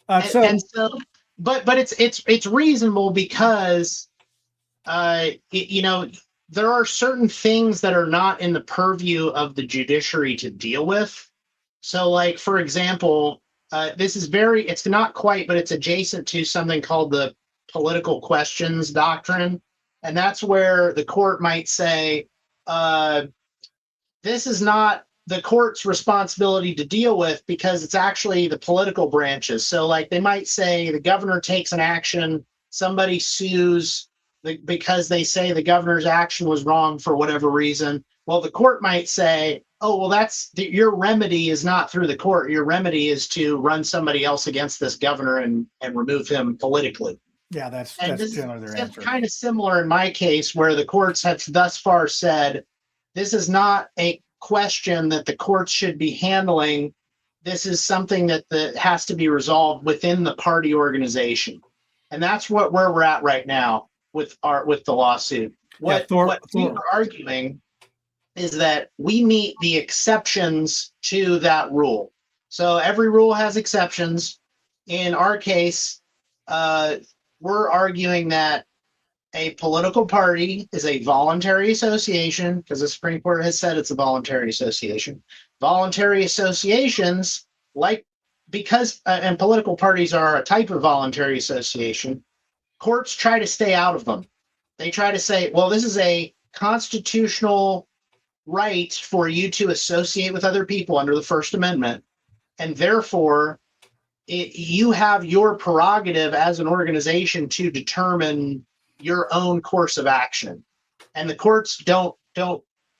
But it's reasonable because, there are certain things that are not in the purview of the judiciary to deal with. So, like, for example, this is it's not quite, but it's adjacent to something called the political questions doctrine. And that's where the court might say, this is not the court's responsibility to deal with because it's actually the political branches. So, like, they might say the governor takes an action, somebody sues because they say the governor's action was wrong for whatever reason. Well, the court might say, oh, well, your remedy is not through the court. Your remedy is to run somebody else against this governor and remove him politically. Yeah, that's generally their answer. It's kind of similar in my case, where the courts have thus far said, this is not a question that the courts should be handling. This is something that has to be resolved within the party organization. And that's where we're at right now with the lawsuit. What we are arguing is that we meet the exceptions to that rule. So every rule has exceptions. In our case, we're arguing that a political party is a voluntary association, because the Supreme Court has said it's a voluntary association. Voluntary associations, and political parties are a type of voluntary association, courts try to stay out of them. They try to say, well, this is a constitutional right for you to associate with other people under the First Amendment, and therefore you have your prerogative as an organization to determine your own course of action. And the courts don't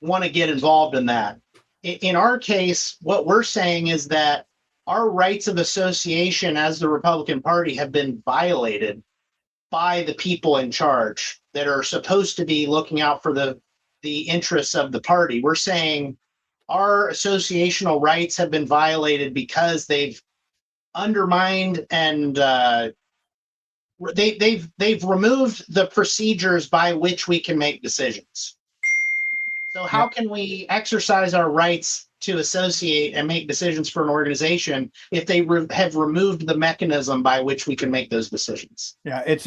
want to get involved in that. In our case, what we're saying is that our rights of association as the Republican Party have been violated by the people in charge that are supposed to be looking out for the interests of the party. We're saying our associational rights have been violated because they've undermined and they've removed the procedures by which we can make decisions. So how can we exercise our rights to associate and make decisions for an organization if they have removed the mechanism by which we can make those decisions? Yeah, it's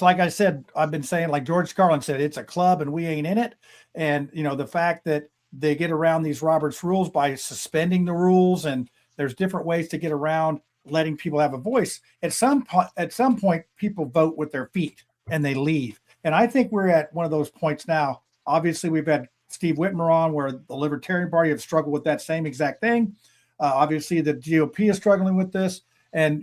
like I said, I've been saying, like George Carlin said, it's a club and we ain't in it. And the fact that they get around these Roberts rules by suspending the rules, and there's different ways to get around letting people have a voice. At some point, people vote with their feet and they leave. And I think we're at one of those points now. Obviously, we've had Steve Whitmer on, where the Libertarian Party have struggled with that same exact thing. Obviously, the GOP is struggling with this. And,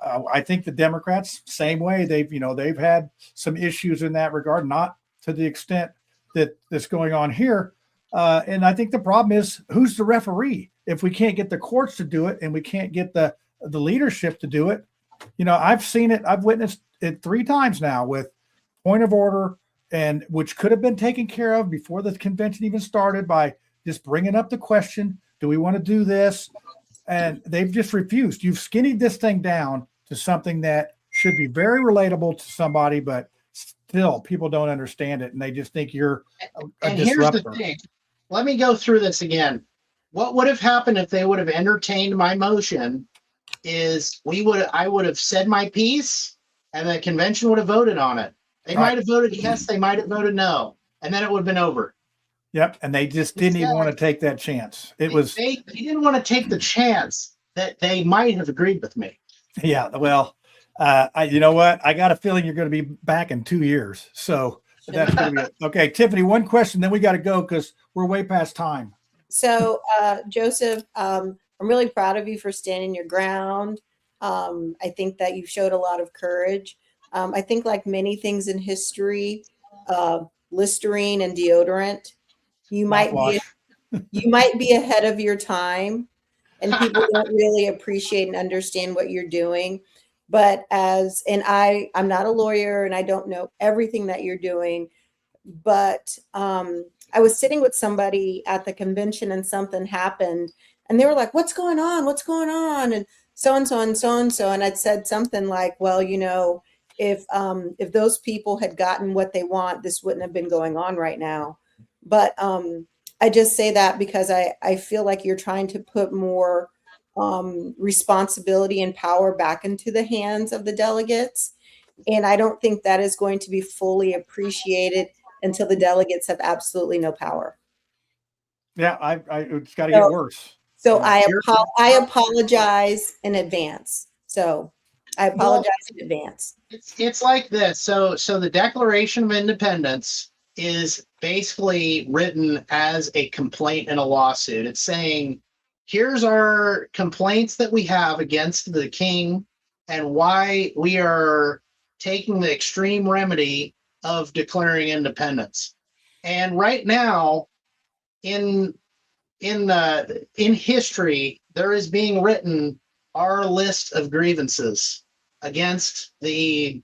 I think the Democrats, same way, they've had some issues in that regard, not to the extent that that's going on here. And I think the problem is, who's the referee? If we can't get the courts to do it and we can't get the leadership to do it, I've seen it. I've witnessed it 3 times now with point of order, and which could have been taken care of before the convention even started by just bringing up the question, do we want to do this? And they've just refused. You've skinnied this thing down to something that should be very relatable to somebody, but still people don't understand it. And they just think you're a disruptor. Here's the thing. Let me go through this again. What would have happened if they would have entertained my motion is I would have said my piece and the convention would have voted on it. They might have voted yes, they might have voted no, and then it would have been over. Yep, and they just didn't even want to take that chance. They didn't want to take the chance that they might have agreed with me. Yeah, well, you know what? I got a feeling you're going to be back in 2 years. So that's going to be it. Okay, Tiffany, one question, then we got to go because we're way past time. So, Joseph, I'm really proud of you for standing your ground. I think that you showed a lot of courage. I think like many things in history, Listerine and deodorant, you might be ahead of your time, and people don't really appreciate and understand what you're doing. But I'm not a lawyer and I don't know everything that you're doing, but I was sitting with somebody at the convention and something happened and they were like, what's going on? What's going on? And so-and-so and so-and-so. And I'd said something like, well, if those people had gotten what they want, this wouldn't have been going on right now. But I just say that because I feel like you're trying to put more responsibility and power back into the hands of the delegates. And I don't think that is going to be fully appreciated until the delegates have absolutely no power. Yeah, it's got to get worse. So I apologize in advance. So I apologize in advance. It's like this. So the Declaration of Independence is basically written as a complaint and a lawsuit. It's saying, here's our complaints that we have against the king and why we are taking the extreme remedy of declaring independence. And right now, in history, there is being written our list of grievances against the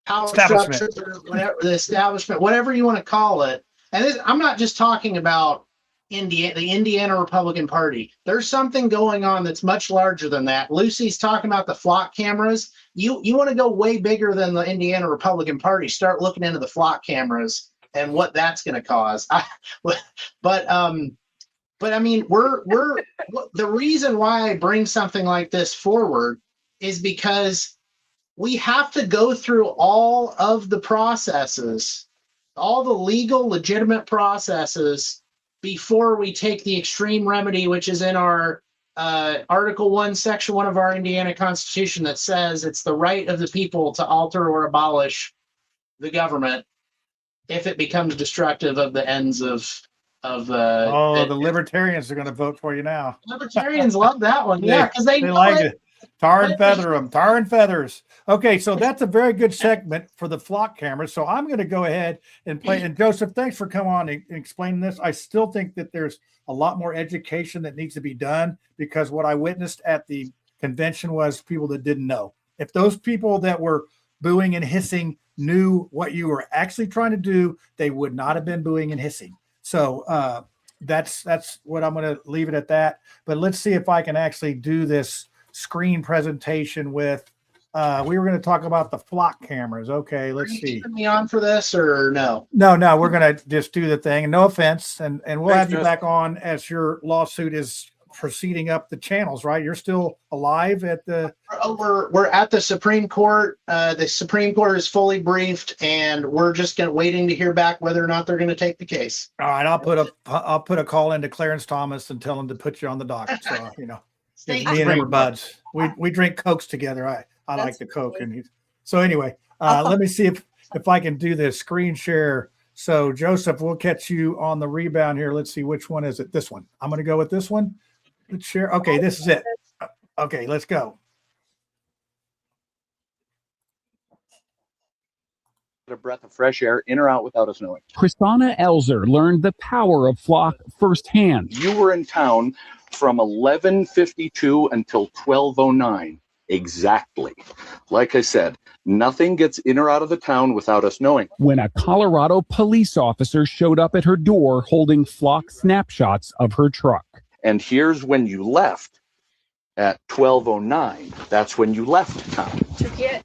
power structure, whatever, the establishment, whatever you want to call it. And I'm not just talking about the Indiana Republican Party. There's something going on that's much larger than that. Lucy's talking about the flock cameras. You want to go way bigger than the Indiana Republican Party. Start looking into the flock cameras and what that's going to cause. But I mean, the reason why I bring something like this forward is because we have to go through all of the processes, all the legal, legitimate processes before we take the extreme remedy, which is in our Article 1, Section 1 of our Indiana Constitution that says it's the right of the people to alter or abolish the government if it becomes destructive of the ends of the libertarians are going to vote for you now. Libertarians love that one. Yeah, because they like it. Tar and feather them. Tar and feathers. Okay, so that's a very good segment for the flock cameras. So I'm going to go ahead and play. And Joseph, thanks for coming on and explaining this. I still think that there's a lot more education that needs to be done because what I witnessed at the convention was people that didn't know. If those people that were booing and hissing knew what you were actually trying to do, they would not have been booing and hissing. So that's what I'm going to leave it at that. But let's see if I can actually do this screen presentation with. We were going to talk about the flock cameras. Okay, let's see. Keeping me on for this or no? No, we're going to just do the thing. No offense, and we'll have you back on as your lawsuit is proceeding up the channels. Right? You're still alive at the. We're at the Supreme Court. The Supreme Court is fully briefed, and we're just waiting to hear back whether or not they're going to take the case. All right, I'll put a call into Clarence Thomas and tell him to put you on the docket. So me and him are buds. We drink Cokes together. I like the Coke, and so anyway, let me see if I can do this screen share So Joseph, we'll catch you on the rebound here. Let's see, which one is it? This one. I'm going to go with this one. Let's share. Okay, this is it. Okay, let's go. A breath of fresh air in or out without us knowing. Christina Elzer learned the power of flock firsthand. You were in town from 11:52 until 12:09 exactly. Like I said, nothing gets in or out of the town without us knowing. When a Colorado police officer showed up at her door holding flock snapshots of her truck. And here's when you left at 12:09. That's when you left town. To get.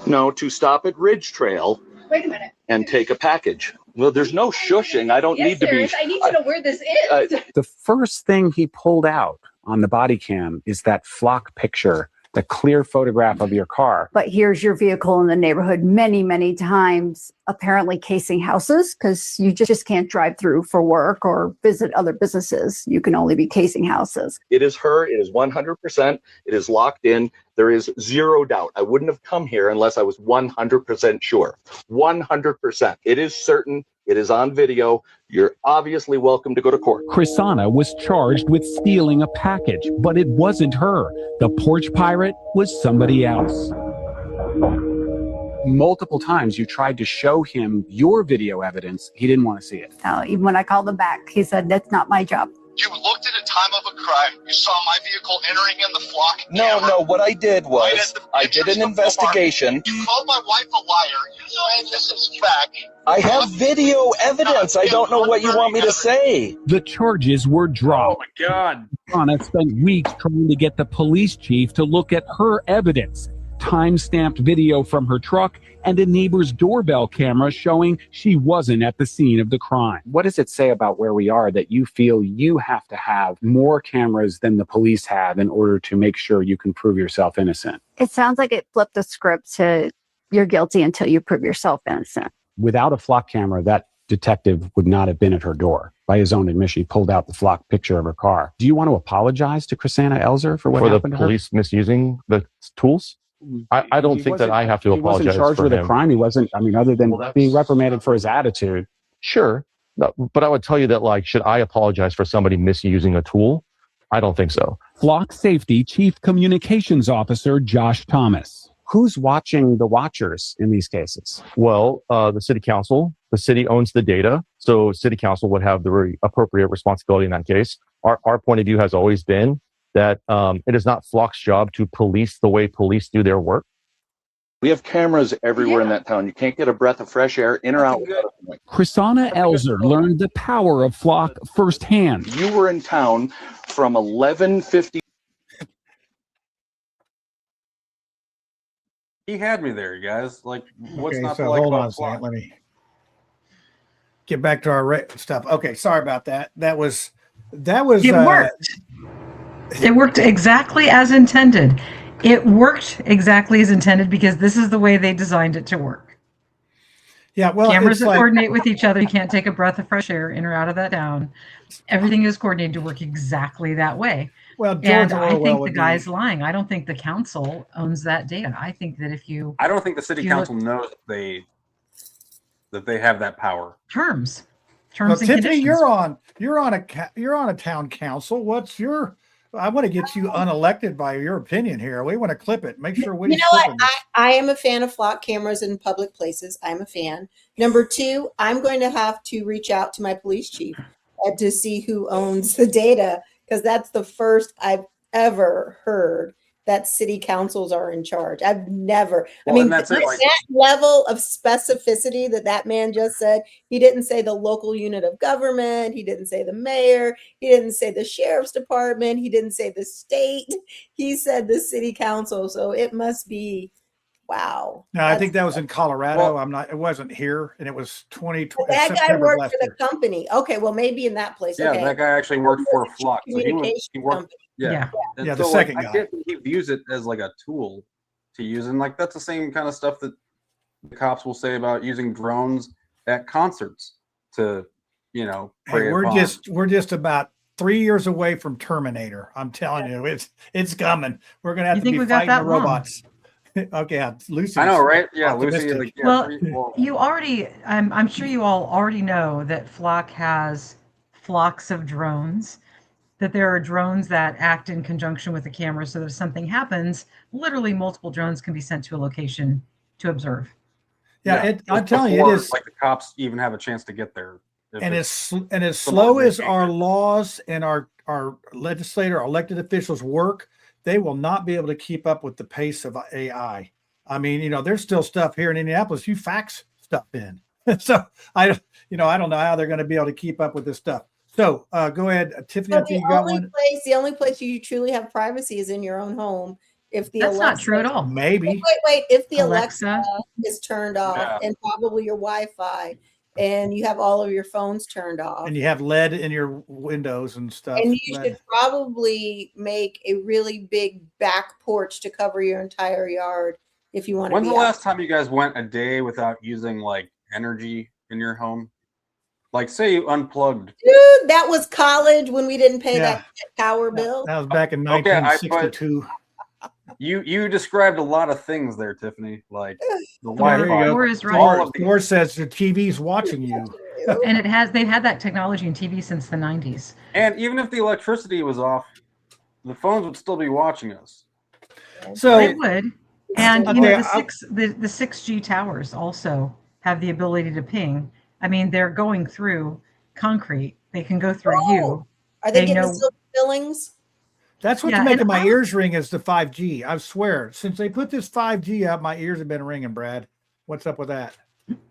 No, to stop at Ridge Trail. Wait a minute. And take a package. Well, there's no shushing. I don't need to be. I need to know where this is. The first thing he pulled out on the body cam is that flock picture, the clear photograph of your car. But here's your vehicle in the neighborhood many, many times, apparently casing houses, because you just can't drive through for work or visit other businesses. You can only be casing houses. It is her. It is 100%. It is locked in. There is zero doubt. I wouldn't have come here unless I was 100% sure. 100%. It is certain. It is on video. You're obviously welcome to go to court. Christina was charged with stealing a package, but it wasn't her. The porch pirate was somebody else. Multiple times you tried to show him your video evidence. He didn't want to see it. Even when I called him back, he said, that's not my job. You looked at a time of a crime. You saw my vehicle entering in the flock. No. What I did was I did an investigation. You called my wife a liar. You saying this is fact. I have video evidence. I don't know what you want me to say. The charges were dropped. Oh my God. Christina spent weeks trying to get the police chief to look at her evidence. Time-stamped video from her truck and a neighbor's doorbell camera showing she wasn't at the scene of the crime. What does it say about where we are that you feel you have to have more cameras than the police have in order to make sure you can prove yourself innocent? It sounds like it flipped the script to you're guilty until you prove yourself innocent. Without a flock camera, that detective would not have been at her door. By his own admission, he pulled out the flock picture of her car. Do you want to apologize to Christina Elzer for what happened to her? For the police misusing the tools? I don't think that I have to apologize. He wasn't charged with a crime. He wasn't, other than being reprimanded for his attitude. Sure. No, but I would tell you that, should I apologize for somebody misusing a tool? I don't think so. Flock Safety Chief Communications Officer Josh Thomas. Who's watching the watchers in these cases? Well, the city council. The city owns the data, so city council would have the appropriate responsibility in that case. Our point of view has always been that it is not Flock's job to police the way police do their work. We have cameras everywhere in that town. You can't get a breath of fresh air in or out without us knowing. Christina Elzer learned the power of flock firsthand. You were in town from 11:50. He had me there, you guys. What's Okay, not so to like hold about on a Flock? second. Let me get back to our stuff. Okay, sorry about that. That was It worked. It worked exactly as intended. It worked exactly as intended because this is the way they designed it to work. Yeah, well, cameras that coordinate with each other. You can't take a breath of fresh air in or out of that town. Everything is coordinated to work exactly that way. Well, and George I Orwell think the would guy's lying. I don't think the council owns that data. I think that I don't think the city council knows that they have that power. Terms Well, and Tiffany, conditions. you're on a town council. What's your? I want to get you unelected by your opinion here. We want to clip it. Make sure we. You know what? I am a fan of flock cameras in public places. I'm a fan. Number two, I'm going to have to reach out to my police chief to see who owns the data, because that's the first I've ever heard that city councils are in charge. I've never. Well, I mean, that's that it, level of specificity that man just said. He didn't say the local unit of government. He didn't say the mayor. He didn't say the sheriff's department. He didn't say the state. He said the city council. So it must be, wow. No, I think that was in Colorado. It wasn't here, and it was 2020. That guy September worked last for the year. company. Okay, well, maybe in that place. Yeah, okay. that guy actually worked for Flock. So he Communication worked. company. Yeah. Yeah, And the so, second I guy. get that he views it as a tool to use, and that's the same kind of stuff that the cops will say about using drones at concerts to, Hey, prey we're upon. just about 3 years away from Terminator. I'm telling you, it's coming. We're gonna have You to think be we got fighting that the wrong? robots. Okay, Lucy. I know, right? Yeah, optimistic. Lucy. Like, yeah, Well, you already, I'm sure you all already know that Flock has flocks of drones, that there are drones that act in conjunction with the camera. So that if something happens, literally multiple drones can be sent to a location to observe. Yeah, I'm just telling you, before, it is. like the cops even have a chance to get there. And as slow as our laws and our legislator, our elected officials work, they will not be able to keep up with the pace of AI. I mean, there's still stuff here in Indianapolis. You fax stuff in, so I don't know how they're going to be able to keep up with this stuff. So go ahead, Tiffany. I think you got one. The only place you truly have privacy is in your own home. If the That's Alexa, not true at all. Maybe. Wait. If the Alexa is turned off, and probably your Wi-Fi, and you have all of your phones turned off, and you have LED in your windows and stuff, and you should probably make a really big back porch to cover your entire yard if you want to. When's the last time you guys went a day without using like energy in your home? Like, say you unplugged. Dude, that was college when we didn't pay that power bill. That was back in 1962. You described a lot of things there, Tiffany. Like the Wi-Fi. Thor is right. Thor says the TV's watching you. And they've had that technology in TV since the 90s. And even if the electricity was off, the phones would still be watching us. So they would. And the 6G towers also have the ability to ping. I mean, they're going through concrete. They can go through you. Are they getting silver fillings? That's what's making my ears ring is the 5G. I swear, since they put this 5G out, my ears have been ringing, Brad. What's up with that?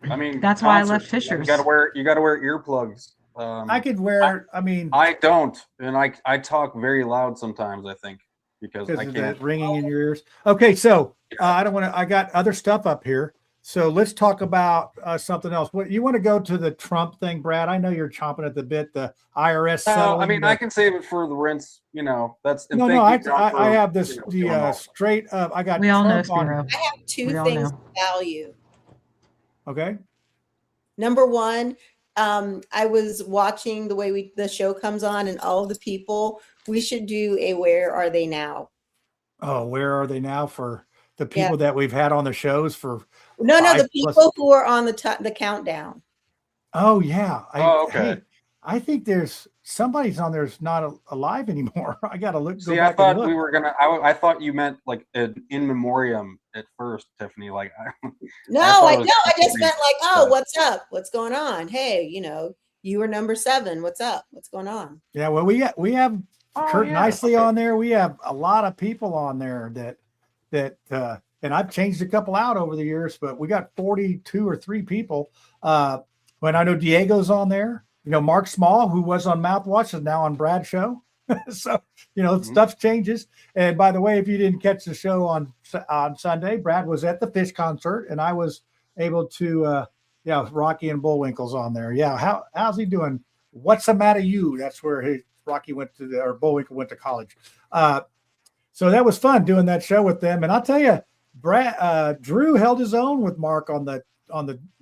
I mean, that's why I left Fisher's. You gotta wear earplugs. I could wear, I don't. And I talk very loud sometimes, I think, because I can't. That ringing in your ears. Okay, so I got other stuff up here. So let's talk about something else. What you want to go to the Trump thing, Brad? I know you're chomping at the bit. The IRS settlement. I mean, I can save it for the rinse. That's no. I have this straight up. I got. We all know. I have two things of value. Okay. Number one, I was watching the way the show comes on, and all of the people. We should do a "Where Are They Now?" Oh, where are they now for the people that we've had on the shows for? No, the people who are on the countdown. Oh yeah. Okay. I think there's somebody's on there's not alive anymore. I gotta look. See, I thought we were gonna. I thought you meant like an in memoriam at first, Tiffany. Like, I just meant like, oh, what's up? What's going on? Hey, you were number 7. What's up? What's going on? Yeah, well, we have Kurt Nicely on there. We have a lot of people on there that and I've changed a couple out over the years, but we got 42 or 3 people. When I know Diego's on there, Mark Small, who was on Mouthwash, is now on Brad's show. So, stuff changes. And by the way, if you didn't catch the show on Sunday, Brad was at the Fish concert and I was able to, Rocky and Bullwinkle's on there. Yeah. How's he doing? What's the matter you? That's where Rocky went to or Bullwinkle went to college. So that was fun doing that show with them. And I'll tell you, Drew held his own with Mark on the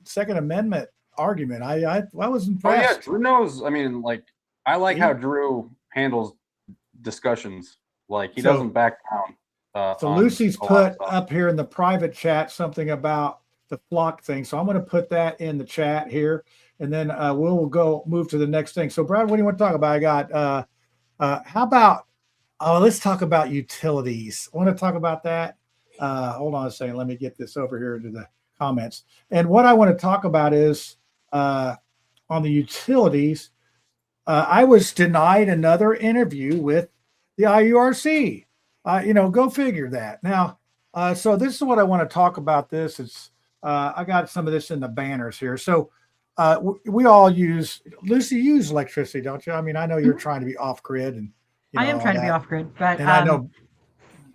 Second Amendment argument. I was impressed. Oh yeah, Drew knows. I mean, like I like how Drew handles discussions. Like he doesn't back down. So Lucy's put up here in the private chat something about the flock thing. So I'm going to put that in the chat here, and then we'll move to the next thing. So Brad, what do you want to talk about? I got how about let's talk about utilities. I want to talk about that. Hold on a second. Let me get this over here to the comments. And what I want to talk about is on the utilities. I was denied another interview with the IURC. Go figure that. Now, so this is what I want to talk about. I got some of this in the banners here. So we all Lucy, use electricity, don't you? I mean, I know you're trying to be off grid, and I am trying to be off grid, but I know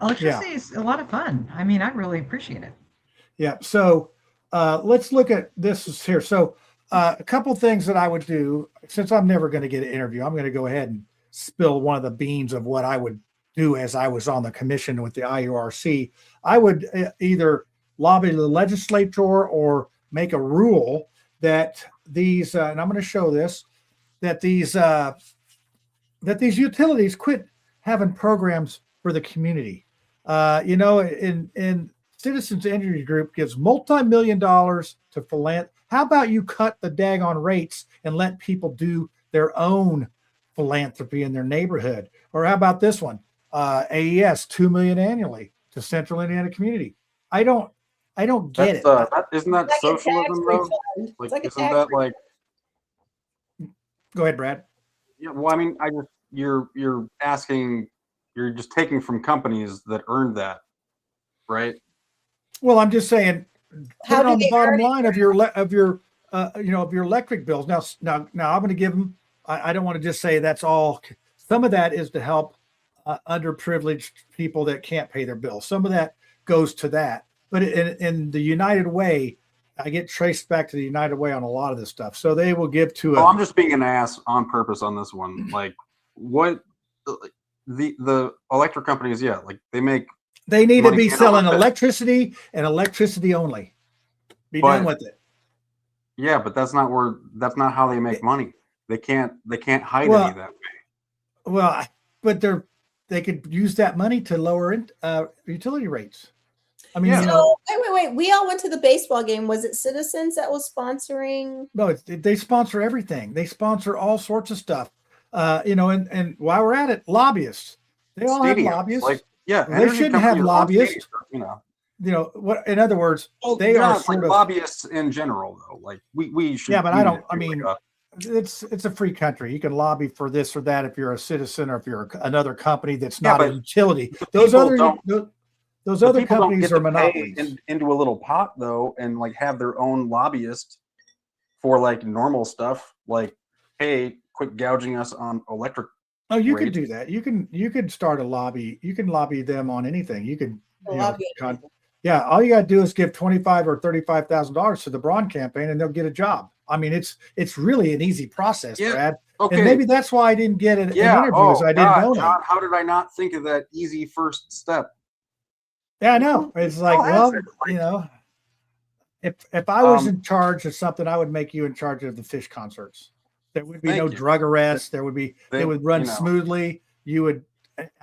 electricity is a lot of fun. I mean, I really appreciate it. Yeah. So let's look at this here. So a couple things that I would do, since I'm never going to get an interview, I'm going to go ahead and spill one of the beans of what I would do as I was on the commission with the IURC. I would either lobby the legislature or make a rule that these, and I'm going to show this, that these utilities quit having programs for the community. In Citizens Energy Group gives multi-million dollars to philanthropy. How about you cut the daggone rates and let people do their own philanthropy in their neighborhood? Or how about this one? AES, $2 million annually to Central Indiana community. I don't get it. Isn't that socialism though? Like isn't that like? Go ahead, Brad. Yeah, well, I mean, you're just taking from companies that earned that, right? Well, I'm just saying, put it on the bottom line of your electric bills. Now I'm going to give them. I don't want to just say that's all. Some of that is to help underprivileged people that can't pay their bills. Some of that goes to that. But in the United Way, I get traced back to the United Way on a lot of this stuff. So they will give to. I'm just being an ass on purpose on this one. Like what the electric companies, yeah, like they make. They need to be selling electricity and electricity only. Be done with it. Yeah, but that's not how they make money. They can't hide any that way. Well, but they could use that money to lower utility rates. I mean, wait. We all went to the baseball game. Was it Citizens that was sponsoring? No, they sponsor everything. They sponsor all sorts of stuff. And while we're at it, lobbyists. They all have lobbyists. They shouldn't have lobbyists. What? In other words, they are sort of lobbyists in general, though. Like we should. Yeah, but I don't. I mean, it's a free country. You can lobby for this or that if you're a citizen or if you're another company that's not a utility. Those other companies are monopolies. Into a little pot though, and like have their own lobbyist for like normal stuff. Like, hey, quit gouging us on electric. Oh, you could do that. You could start a lobby. You can lobby them on anything. You could. Yeah, all you got to do is give $25,000 or $35,000 to the Braun campaign, and they'll get a job. I mean, it's really an easy process, Brad. Okay. And maybe that's why I didn't get an interview. I didn't know that. God, how did I not think of that easy first step? Yeah, I know. It's like, if I was in charge of something, I would make you in charge of the Fish concerts. There would be no drug arrests. They would run smoothly. I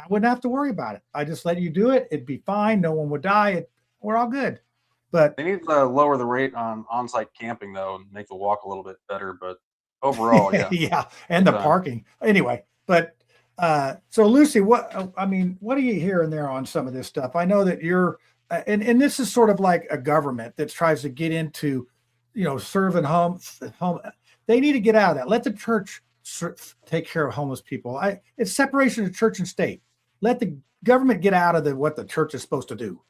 wouldn't have to worry about it. I just let you do it. It'd be fine. No one would die. We're all good. But they need to lower the rate on on-site camping though, and make the walk a little bit better. But overall, yeah, and the parking anyway. But so Lucy, what are you hearing there on some of this stuff? I know that you're, and this is sort of like a government that tries to get into, serving home. They need to get out of that. Let the church take care of homeless people. It's separation of church and state. Let the government get out of what the church is supposed to do.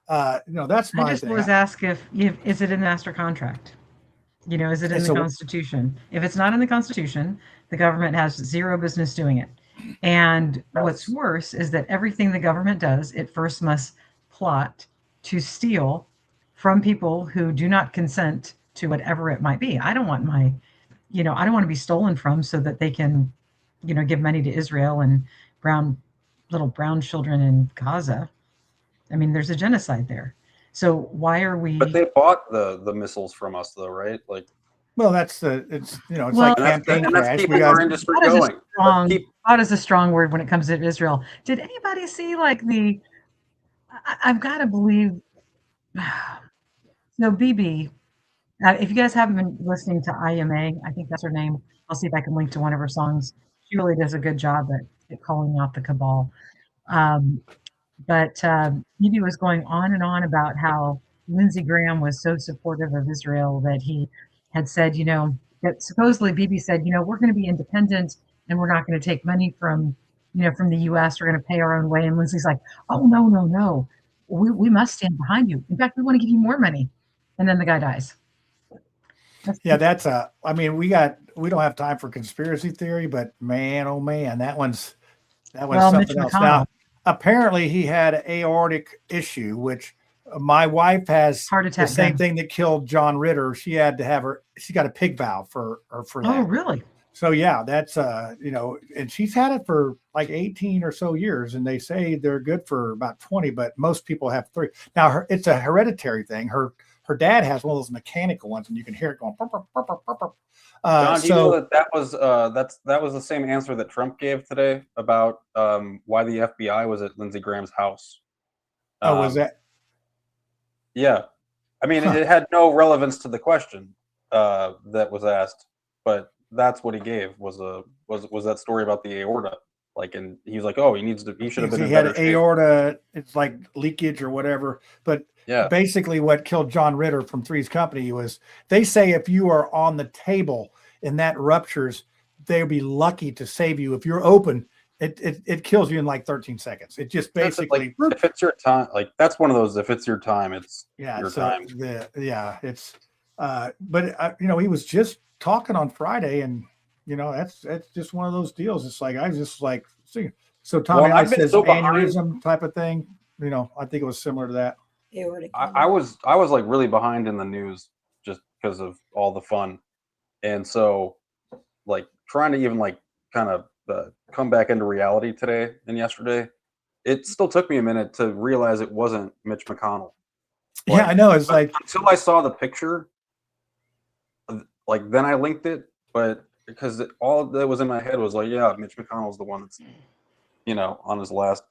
That's my thing. I just was asked if is it in the master contract? Is it in the Constitution? If it's not in the Constitution, the government has zero business doing it. And what's worse is that everything the government does, it first must plot to steal from people who do not consent to whatever it might be. I don't want I don't want to be stolen from so that they can, give money to Israel and little brown children in Gaza. I mean, there's a genocide there. So why are we? But they bought the missiles from us, though, right? Like, well, it's like campaign crash. We got industry going. Bought is a strong word when it comes to Israel. Did anybody see like I've got to believe. So BB, if you guys haven't been listening to IMA, I think that's her name. I'll see if I can link to one of her songs. She really does a good job at calling out the cabal. But BB was going on and on about how Lindsey Graham was so supportive of Israel that he had said, that supposedly BB said, we're going to be independent and we're not going to take money from the U.S. We're going to pay our own way. And Lindsey's like, oh, no. We must stand behind you. In fact, we want to give you more money. And then the guy dies. We don't have time for conspiracy theory, but man, oh man, that one's something else. Now, apparently he had an aortic issue, which my wife has heart attack. The same thing that killed John Ritter. She had to have she got a pig valve for that. Oh, really? So yeah, that's and she's had it for like 18 or so years, and they say they're good for about 20, but most people have 3. Now it's a hereditary thing. Her dad has one of those mechanical ones, and you can hear it going. John, do you know that was the same answer that Trump gave today about why the FBI was at Lindsey Graham's house? Was that? Yeah, I mean, it had no relevance to the question that was asked, but that's what he gave was that story about the aorta. Like, and he was like, "Oh, he should have been He in had better an shape." aorta, it's like leakage or whatever. But Yeah, basically, what killed John Ritter from Three's Company was they say if you are on the table and that ruptures, they'll be lucky to save you. If you're open, it kills you in like 13 seconds. It just basically, like, if it's your time, like that's one of those. If it's your time, it's yeah. your So time. it's, but you know, he was just talking on Friday, and you know, that's just one of those deals. It's like I was just like, see. So Tommy, Well, I I've been says so behind. aneurysm type of thing. You know, I think it was similar to that. I was like really behind in the news just because of all the fun, and so like trying to even like kind of come back into reality today and yesterday. It still took me a minute to realize it wasn't Mitch McConnell. Yeah, I know. It's like until I saw the picture, like then I linked it, but because all that was in my head was like, yeah, Mitch McConnell's the one that's, you know, on his last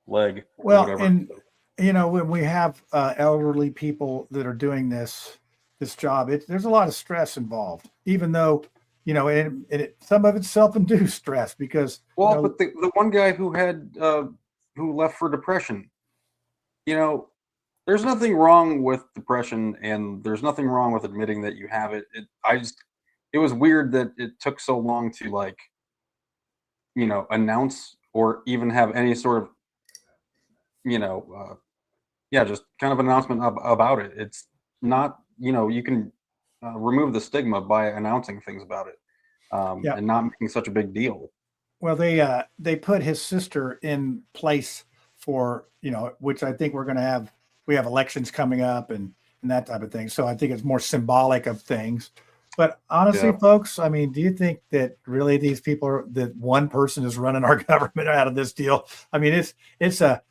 leg. Well, whatever. and you know, when we have elderly people that are doing this job, there's a lot of stress involved, even though, you know, and some of it's self-induced stress because, well, you know, but the one guy who had who left for depression, you know, there's nothing wrong with depression, and there's nothing wrong with admitting that you have it. It was weird that it took so long to, like, you know, announce or even have any sort of, you know, yeah, just kind of an announcement about it. It's not, you know, you can remove the stigma by announcing things about it, Yeah. and not making such a big deal. well, they put his sister in place for, you know, which I think we have elections coming up and that type of thing. So I think it's more symbolic of things. But honestly, Yeah. folks, I mean, do you think that really these people that one person is running our government out of this deal? I mean, it's a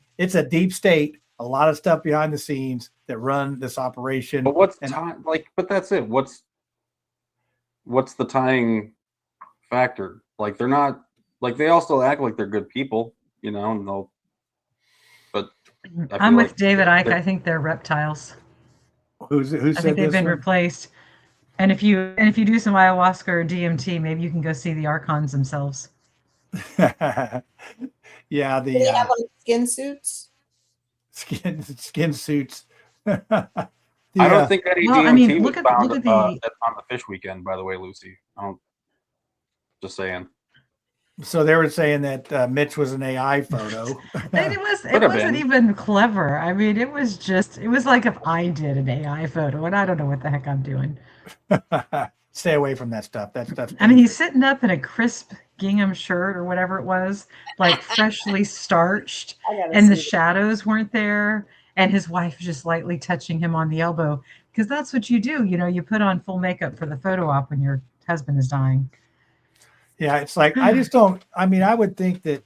deep state, a lot of stuff behind the scenes that run this operation. But but that's it. What's the tying factor? Like, they're not, like, they all still act like they're good people, you know, and they'll, but I'm with David Icke. I think they're reptiles. Who I said think they've this been one? replaced. And if you do some ayahuasca or DMT, maybe you can go see the archons themselves. Yeah, Do they have on skin suits? skin suits. I don't think any well, DMT I mean, was look found at the on the fish weekend, by the way, Lucy. I don't, just saying. So they were saying that Mitch was an AI photo. And it wasn't even clever. I mean, it was like if I did an AI photo, and I don't know what the heck I'm doing. Stay away from that stuff. That stuff. I mean, he's sitting up in a crisp gingham shirt or whatever it was, like freshly starched, and the shadows weren't there, and his wife just lightly touching him on the elbow, because that's what you do. You know, you put on full makeup for the photo op when your husband is dying. Yeah, it's like I just don't. I mean, I would think that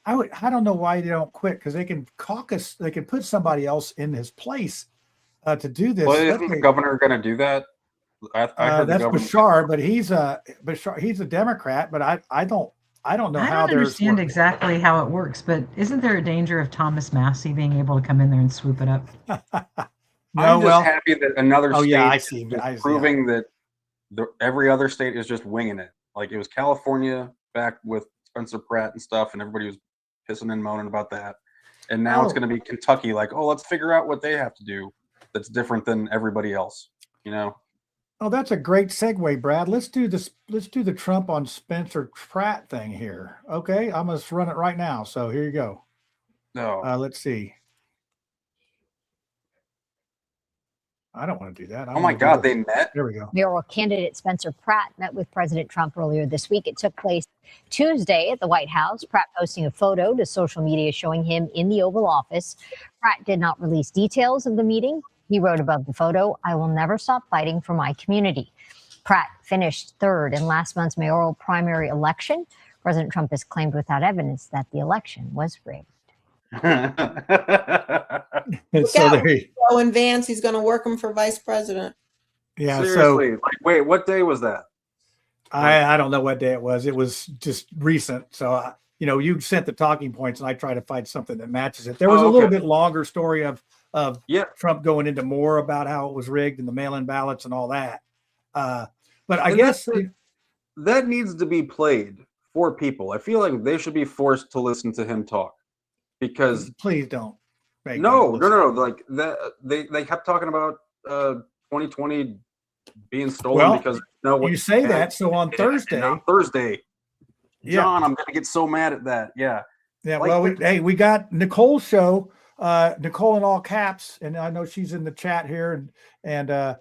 I don't know why they don't quit, because they can caucus. They can put somebody else in his place to do this. Well, isn't the governor going to do that? I heard that's the governor. Bashar, but he's a Democrat. But I don't know I how don't there's understand exactly how it works, but isn't there a danger of Thomas Massey being able to come in there and swoop it up? I'm just happy that another state I see. is proving that every other state is just winging it. Like, it was California back with Spencer Pratt and stuff, and everybody was pissing and moaning about that. And now it's going to be Kentucky, like, oh, let's figure out what they have to do that's different than everybody else, you know? Oh, that's a great segue, Brad. Let's do this. Let's do the Trump on Spencer Pratt thing here. Okay, I'm going to run it right now. So here you go. No. Let's see. I don't want to do that. Oh my God, they met? There we go. Mayoral candidate Spencer Pratt met with President Trump earlier this week. It took place Tuesday at the White House. Pratt posting a photo to social media showing him in the Oval Office. Pratt did not release details of the meeting. He wrote above the photo, "I will never stop fighting for my community." Pratt finished third in last month's mayoral primary election. President Trump has claimed without evidence that the election was rigged. Look out, in Vance, he's going to work him for vice president. Yeah. Seriously, like, wait, what day was that? I don't know what day it was. It was just recent. So, you know, you sent the talking points, and I try to find something that matches it. There was a little bit longer story of of Trump going into more about how it was rigged and the mail-in ballots and all that. But I guess that needs to be played for people. I feel like they should be forced to listen to him talk, because please don't. No. Like that, they kept talking about 2020 being stolen because you say that. So on Thursday, John, I'm gonna get so mad at that. Yeah. Yeah. Like, Well, we got Nicole's show, Nicole in all caps, and I know she's in the chat here, and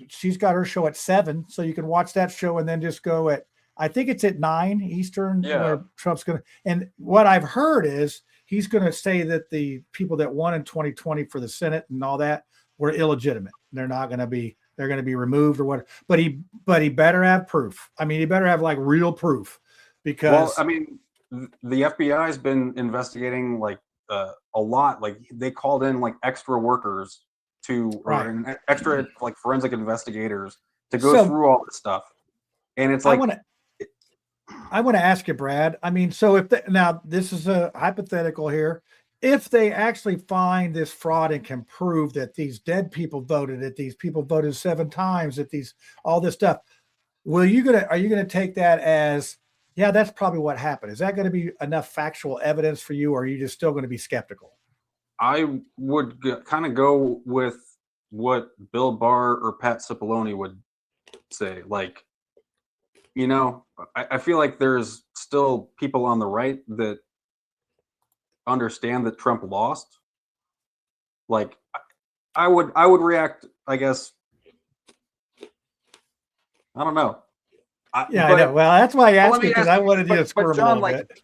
she's got her show at 7, so you can watch that show and then just go at, I think it's at 9 Eastern, where Trump's gonna. And what I've heard is he's going to say that the people that won in 2020 for the Senate and all that were illegitimate. They're not going to be. They're going to be removed or what. But he better have proof. I mean, he better have like real proof, because. Well, I mean, the FBI has been investigating like a lot. Like they called in like extra workers or extra like forensic investigators to go through all this stuff. And it's like. I want to ask you, Brad. I mean, so now this is a hypothetical here. If they actually find this fraud and can prove that these dead people voted, that these people voted 7 times, that all this stuff, are you gonna take that as, yeah, that's probably what happened? Is that going to be enough factual evidence for you, or are you just still going to be skeptical? I would kind of go with what Bill Barr or Pat Cipollone would say, like. You know, I feel like there's still people on the right that understand that Trump lost. Like, I would react, I guess. I don't know. I know. Well, that's why I asked you, because I wanted you to squirm a little bit.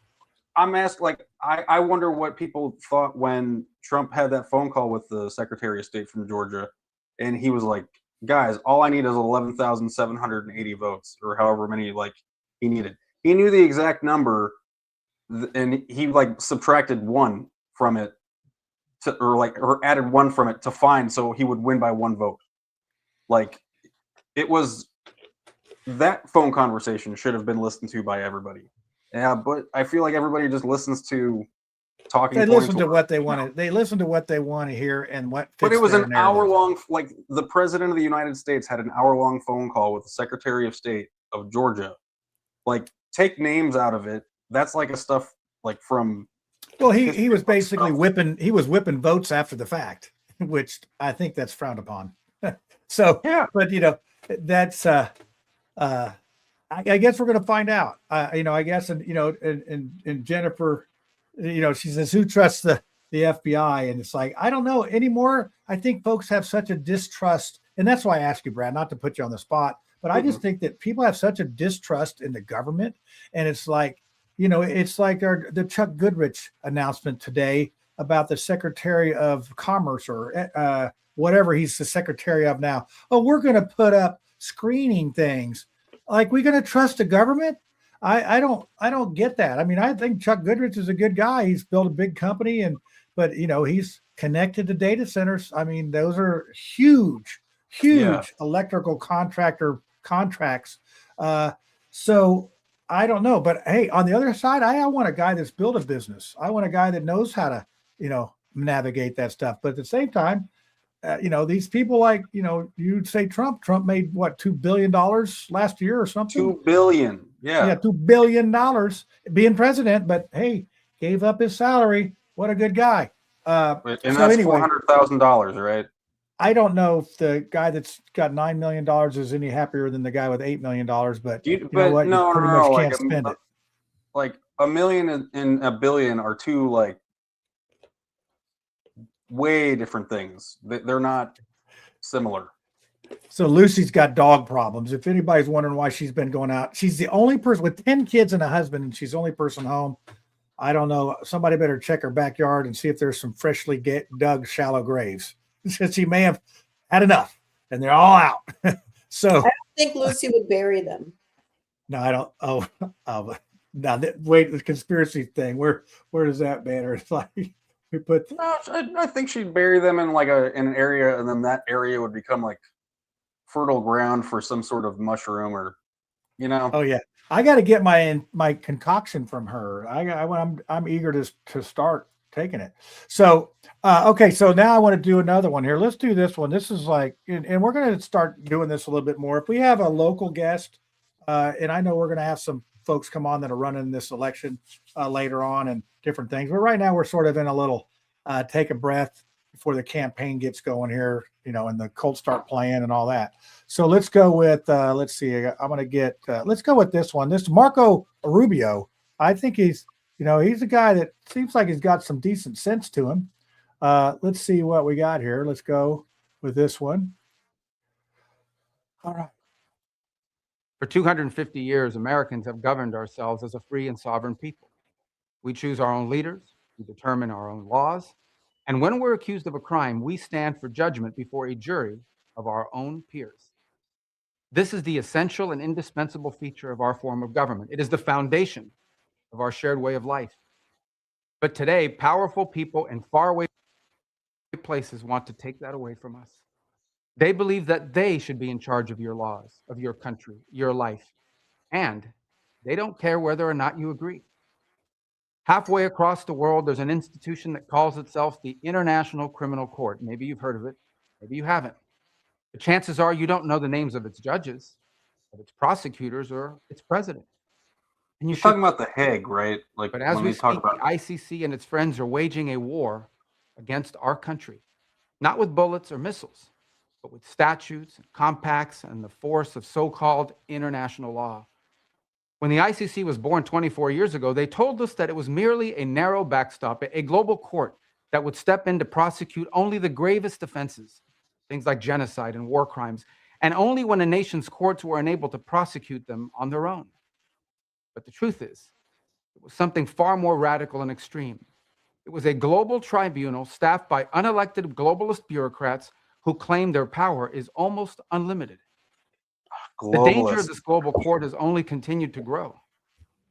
I'm asked, like, I wonder what people thought when Trump had that phone call with the Secretary of State from Georgia, and he was like, guys, all I need is 11,780 votes, or however many like he needed. He knew the exact number, and he like subtracted 1 from it, or added 1 from it to find, so he would win by 1 vote. Like, it was, that phone conversation should have been listened to by everybody. Yeah, but I feel like everybody just listens to talking. They listen to what they want to. They listen to what they want to hear and what. But it was an hour-long. Like, the president of the United States had an hour-long phone call with the Secretary of State of Georgia. Like, take names out of it. That's like a stuff like from. Well, he was basically whipping. He was whipping votes after the fact, which I think that's frowned upon. So yeah, but that's. I guess we're going to find out. I guess, and Jennifer. She says, who trusts the FBI? And it's like, I don't know anymore. I think folks have such a distrust. And that's why I ask you, Brad, not to put you on the spot, but I just think that people have such a distrust in the government. And it's like, it's like the Chuck Goodrich announcement today about the Secretary of Commerce or whatever he's the secretary of now. Oh, we're going to put up screening things. Like, we're going to trust the government? I don't get that. I mean, I think Chuck Goodrich is a good guy. He's built a big company, but he's connected to data centers. I mean, those are huge electrical contracts. So I don't know, but hey, on the other side, I want a guy that's built a business. I want a guy that knows how to, navigate that stuff. But at the same time, these people, like, you'd say Trump made what, $2 billion last year or something? $2 billion. Yeah, $2 billion being president, but hey, gave up his salary. What a good guy. And so that's anyway, $400,000, right? I don't know if the guy that's got $9 million is any happier than the guy with $8 million, but you know what? No, you pretty much can't spend it. Like $1 million and $1 billion are two like way different things. They're not similar. So Lucy's got dog problems. If anybody's wondering why she's been going out, she's the only person with 10 kids and a husband, and she's the only person home. I don't know. Somebody better check her backyard and see if there's some freshly dug shallow graves. She may have had enough, and they're all out. So I don't think Lucy would bury them. No, I don't. Now wait, the conspiracy thing. Where does that matter? It's like we put. No, I think she'd bury them in like in an area, and then that area would become like fertile ground for some sort of mushroom, or Oh yeah, I got to get my concoction from her. I'm eager to start taking it. So, okay. So now I want to do another one here. Let's do this one. This is like, and we're going to start doing this a little bit more. If we have a local guest, and I know we're going to have some folks come on that are running this election later on and different things. But right now we're sort of in a little take a breath before the campaign gets going here, and the cold start playing and all that. So let's go with, let's see, I'm going to get, let's go with this one. This Marco Rubio. I think he's a guy that seems like he's got some decent sense to him. Let's see what we got here. Let's go with this one. All right. For 250 years, Americans have governed ourselves as a free and sovereign people. We choose our own leaders, we determine our own laws, and when we're accused of a crime, we stand for judgment before a jury of our own peers. This is the essential and indispensable feature of our form of government. It is the foundation of our shared way of life. But today, powerful people in faraway places want to take that away from us. They believe that they should be in charge of your laws, of your country, your life, and they don't care whether or not you agree. Halfway across the world, there's an institution that calls itself the International Criminal Court. Maybe you've heard of it, maybe you haven't. The chances are you don't know the names of its judges, of its prosecutors, or its president. And you're talking about the Hague, right? Like, but as when we talk speak, about the ICC and its friends are waging a war against our country, not with bullets or missiles, but with statutes, and compacts, and the force of so-called international law. When the ICC was born 24 years ago, they told us that it was merely a narrow backstop, a global court that would step in to prosecute only the gravest offenses, things like genocide and war crimes, and only when a nation's courts were unable to prosecute them on their own. But the truth is, it was something far more radical and extreme. It was a global tribunal staffed by unelected globalist bureaucrats who claim their power is almost unlimited. The danger of this global court has only continued to grow.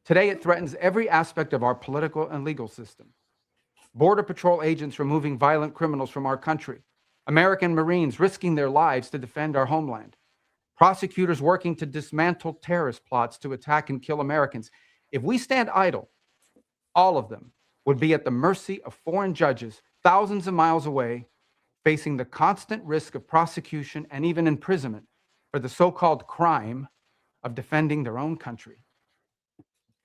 Today, it threatens every aspect of our political and legal system. Border Patrol agents removing violent criminals from our country, American Marines risking their lives to defend our homeland, prosecutors working to dismantle terrorist plots to attack and kill Americans. If we stand idle, all of them would be at the mercy of foreign judges thousands of miles away, facing the constant risk of prosecution and even imprisonment for the so-called crime of defending their own country.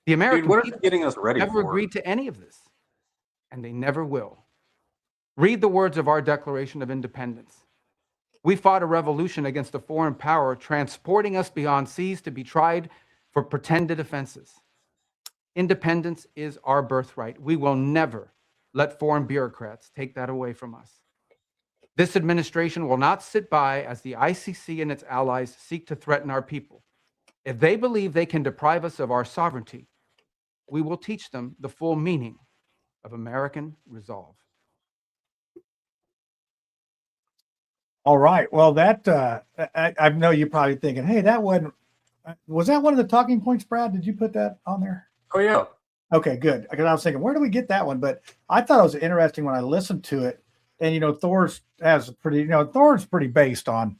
The American what are people you getting us ready never for? agreed to any of this, and they never will. Read the words of our Declaration of Independence. We fought a revolution against a foreign power, transporting us beyond seas to be tried for pretended offenses. Independence is our birthright. We will never let foreign bureaucrats take that away from us. This administration will not sit by as the ICC and its allies seek to threaten our people. If they believe they can deprive us of our sovereignty, we will teach them the full meaning of American resolve. All right. Well, that I know you're probably thinking, hey, was that one of the talking points, Brad? Did you put that on there? Oh, yeah. Okay, good. Because I was thinking, where do we get that one? But I thought it was interesting when I listened to it. And, Thor's has a pretty, Thor's pretty based on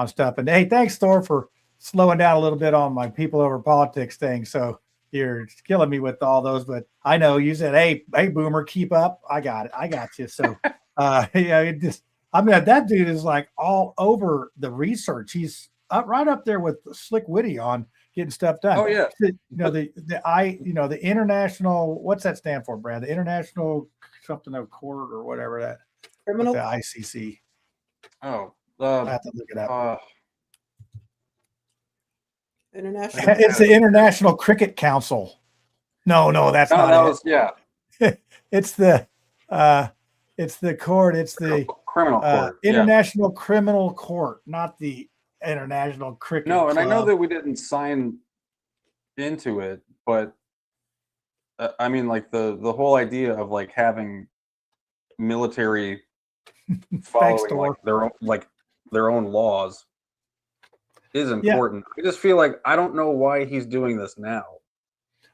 stuff. And hey, thanks, Thor, for slowing down a little bit on my people over politics thing. So you're killing me with all those. But I know you said, hey, Boomer, keep up. I got it. I got you. So, that dude is like all over the research. He's right up there with Slick Witty on getting stuff done. Oh, yeah. The international, what's that stand for, Brad? The International something of court or whatever that. Criminal. The ICC. Oh, I have to look it up. International. It's the International Cricket Council. No, that's not that it. was, yeah. It's the court. It's the criminal court. International Criminal Court, not the International Cricket. No, and Club. I know that we didn't sign into it, but I mean, like the whole idea of like having military following their own laws is important. I just feel like I don't know why he's doing this now.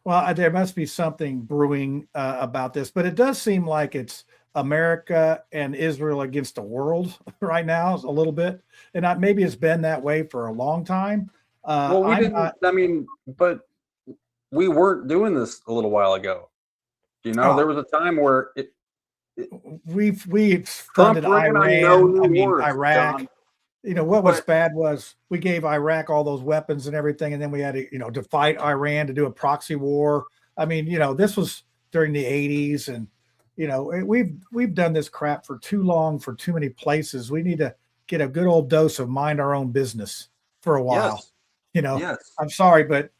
Well, there must be something brewing about this, but it does seem like it's America and Israel against the world right now, a little bit, and maybe it's been that way for a long time. Well, but we weren't doing this a little while ago. There was a time where we've Trump funded ran on Iran. no new I mean, wars, Iraq. John. You know what was But- bad was we gave Iraq all those weapons and everything, and then we had to, to fight Iran to do a proxy war. I mean, this was during the 80s, and we've done this crap for too long for too many places. We need to get a good old dose of mind our own business for a while. Yes. Yes. I'm sorry, but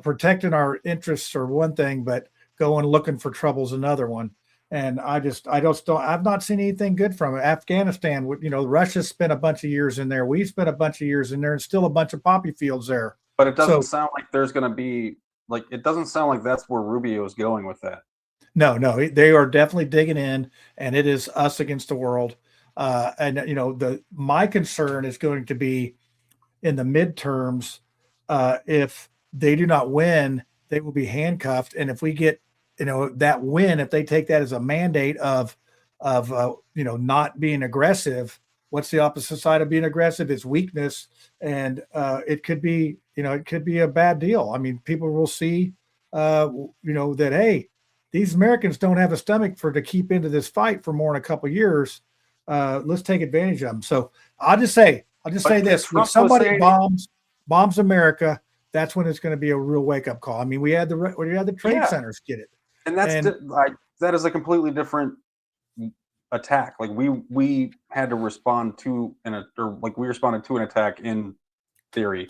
protecting our interests are one thing, but going looking for trouble is another one. And I've not seen anything good from it. Afghanistan, Russia spent a bunch of years in there. We spent a bunch of years in there, and still a bunch of poppy fields there. But it doesn't sound like there's going to be it doesn't sound like that's where Rubio is going with that. No, they are definitely digging in, and it is us against the world. My concern is going to be in the midterms. If they do not win, they will be handcuffed, and if we get that win, if they take that as a mandate of not being aggressive, what's the opposite side of being aggressive? It's weakness, and it could be a bad deal. I mean, people will see that, hey, these Americans don't have a stomach to keep into this fight for more than a couple of years. Let's take advantage of them. So I'll just say this: when somebody bombs America, that's when it's going to be a real wake up call. I mean, we had the trade centers get it. And that is a completely different attack. Like we had to respond to we responded to an attack in theory.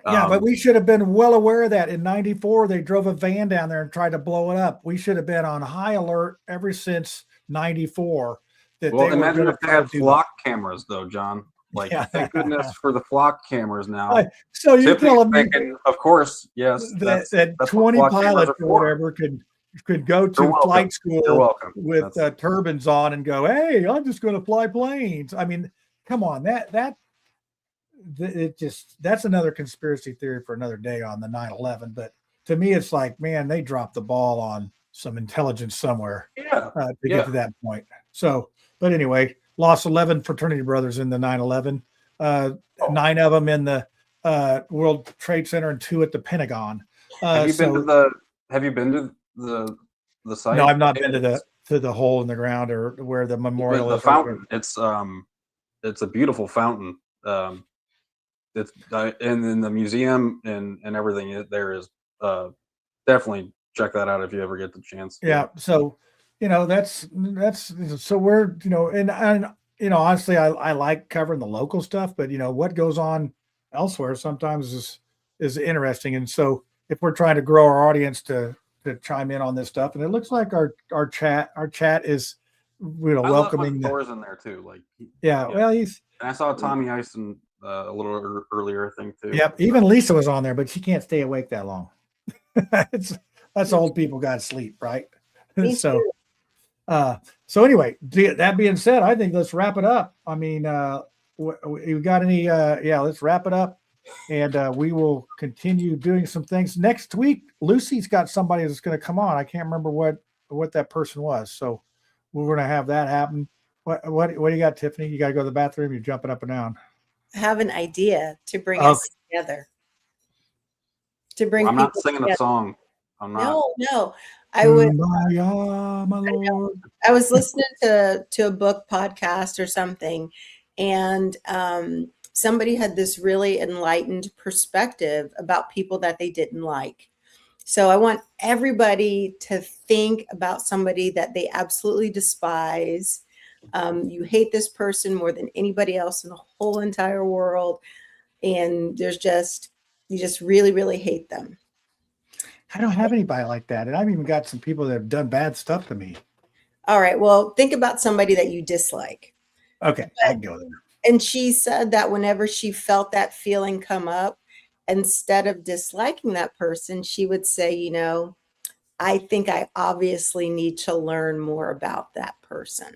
Yeah, but we should have been well aware of that. In '94, they drove a van down there and tried to blow it up. We should have been on high alert ever since '94. Imagine if they had flock cameras, though, John. Thank goodness for the flock cameras now. So you're telling me, of course, yes, that 20 pilots or whatever could go to flight school with turbans on and go, hey, I'm just going to fly planes. I mean, come on, that's another conspiracy theory for another day on the 9/11. But to me, it's like, man, they dropped the ball on some intelligence somewhere to get to that point. So, but anyway, lost 11 fraternity brothers in the 9/11, 9 of them in the World Trade Center and 2 at the Pentagon. Have you been to the site? No, I've not been to the hole in the ground or where the memorial the is. Fountain. It's a beautiful fountain. It's and in the museum and everything there is definitely check that out if you ever get the chance. Yeah. So that's so we're and honestly I like covering the local stuff, but what goes on elsewhere sometimes is interesting. And so if we're trying to grow our audience to chime in on this stuff, and it looks like our chat is welcoming the doors in there too. Well, and I saw Tommy Eisen a little earlier, I think too. Yep. Even Lisa was on there, but she can't stay awake that long. That's old people got to sleep, right? So anyway, that being said, I think let's wrap it up. I mean, you got any? Let's wrap it up, and we will continue doing some things next week. Lucy's got somebody that's going to come on. I can't remember what that person was, so we're going to have that happen. What do you got, Tiffany? You got to go to the bathroom. You're jumping up and down. I have an idea to bring us together. To bring. I'm not singing together. a song. I'm not. No. I was listening to a book podcast or something, and somebody had this really enlightened perspective about people that they didn't like. So I want everybody to think about somebody that they absolutely despise. You hate this person more than anybody else in the whole entire world, and you just really, really hate them. I don't have anybody like that. And I've even got some people that have done bad stuff to me. All right. Well, think about somebody that you dislike. Okay. I can go there. And she said that whenever she felt that feeling come up, instead of disliking that person, she would say, I think I obviously need to learn more about that person.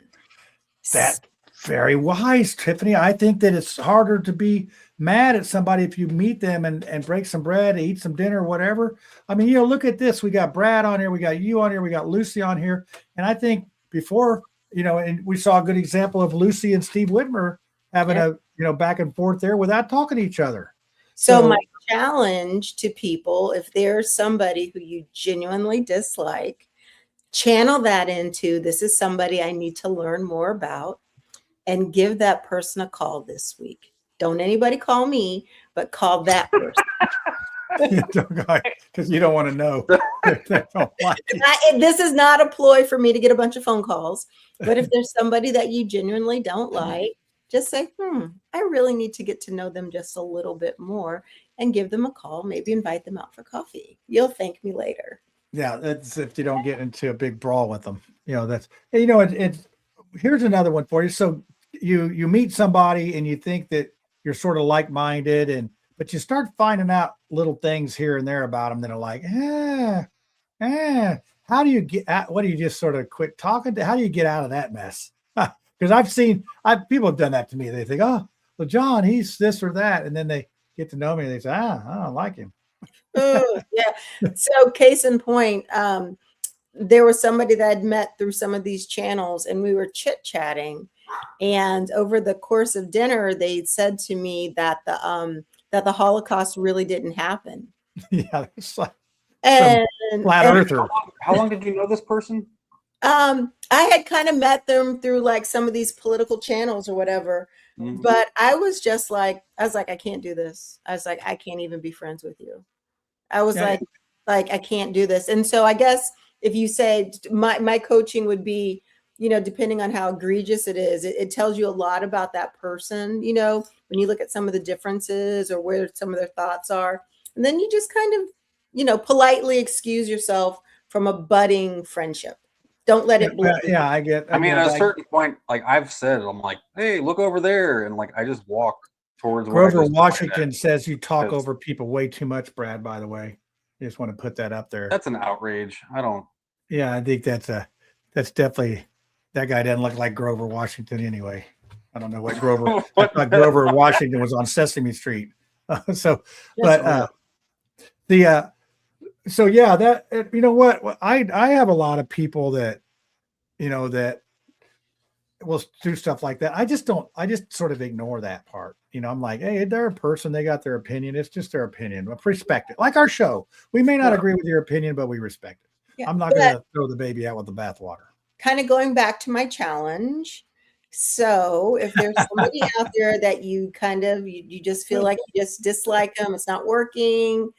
That's very wise, Tiffany. I think that it's harder to be mad at somebody if you meet them and break some bread, eat some dinner, whatever. I mean, look at this. We got Brad on here. We got you on here. We got Lucy on here. And I think before, and we saw a good example of Lucy and Steve Whitmer having a, back and forth there without talking to each other. So my challenge to people, if there's somebody who you genuinely dislike, channel that into, this is somebody I need to learn more about, and give that person a call this week. Don't anybody call me, but call that person. Because you don't want to know. This is not a ploy for me to get a bunch of phone calls. But if there's somebody that you genuinely don't like, just say, I really need to get to know them just a little bit more, and give them a call, maybe invite them out for coffee. You'll thank me later. Yeah, that's if you don't get into a big brawl with them. It's here's another one for you. So you meet somebody and you think that you're sort of like-minded, but you start finding out little things here and there about them that are like, how do you get out? What do you just sort of quit talking to? How do you get out of that mess? Because people have done that to me. They think, oh, well, John, he's this or that. And then they get to know me and they say, I don't like him. Oh, yeah. So case in point, there was somebody that I'd met through some of these channels, and we were chit-chatting. And over the course of dinner, they said to me that the Holocaust really didn't happen. Yeah, it's like and flat earther. How long did you know this person? I had kind of met them through like some of these political channels or whatever. Mm-hmm. But I was like, I can't do this. I was like, I can't even be friends with you. I was like, I can't do this. And so I guess if you say my coaching would be, depending on how egregious it is, it tells you a lot about that person, when you look at some of the differences or where some of their thoughts are. And then you just kind of, politely excuse yourself from a budding friendship. Don't let it blow. Yeah, I get. I mean, at a certain point, like I've said, I'm like, hey, look over there. And like, I just walk towards Grover Washington says you talk over people way too much, Brad, by the way. I just want to put that up there. That's an outrage. I don't. Yeah, I think that's definitely, that guy doesn't look like Grover Washington anyway. I don't know what Grover, I thought Grover Washington was on Sesame Street. So yeah, that, you know what, I have a lot of people that, that will do stuff like that. I just sort of ignore that part. I'm like, hey, they're a person, they got their opinion. It's just their opinion. But respect it. Like our show. We may not agree with your opinion, but we respect it. Yeah, I'm not going to throw the baby out with the bathwater. Kind of going back to my challenge. So if there's somebody out there that you kind of, you just feel like you just dislike them, it's not working.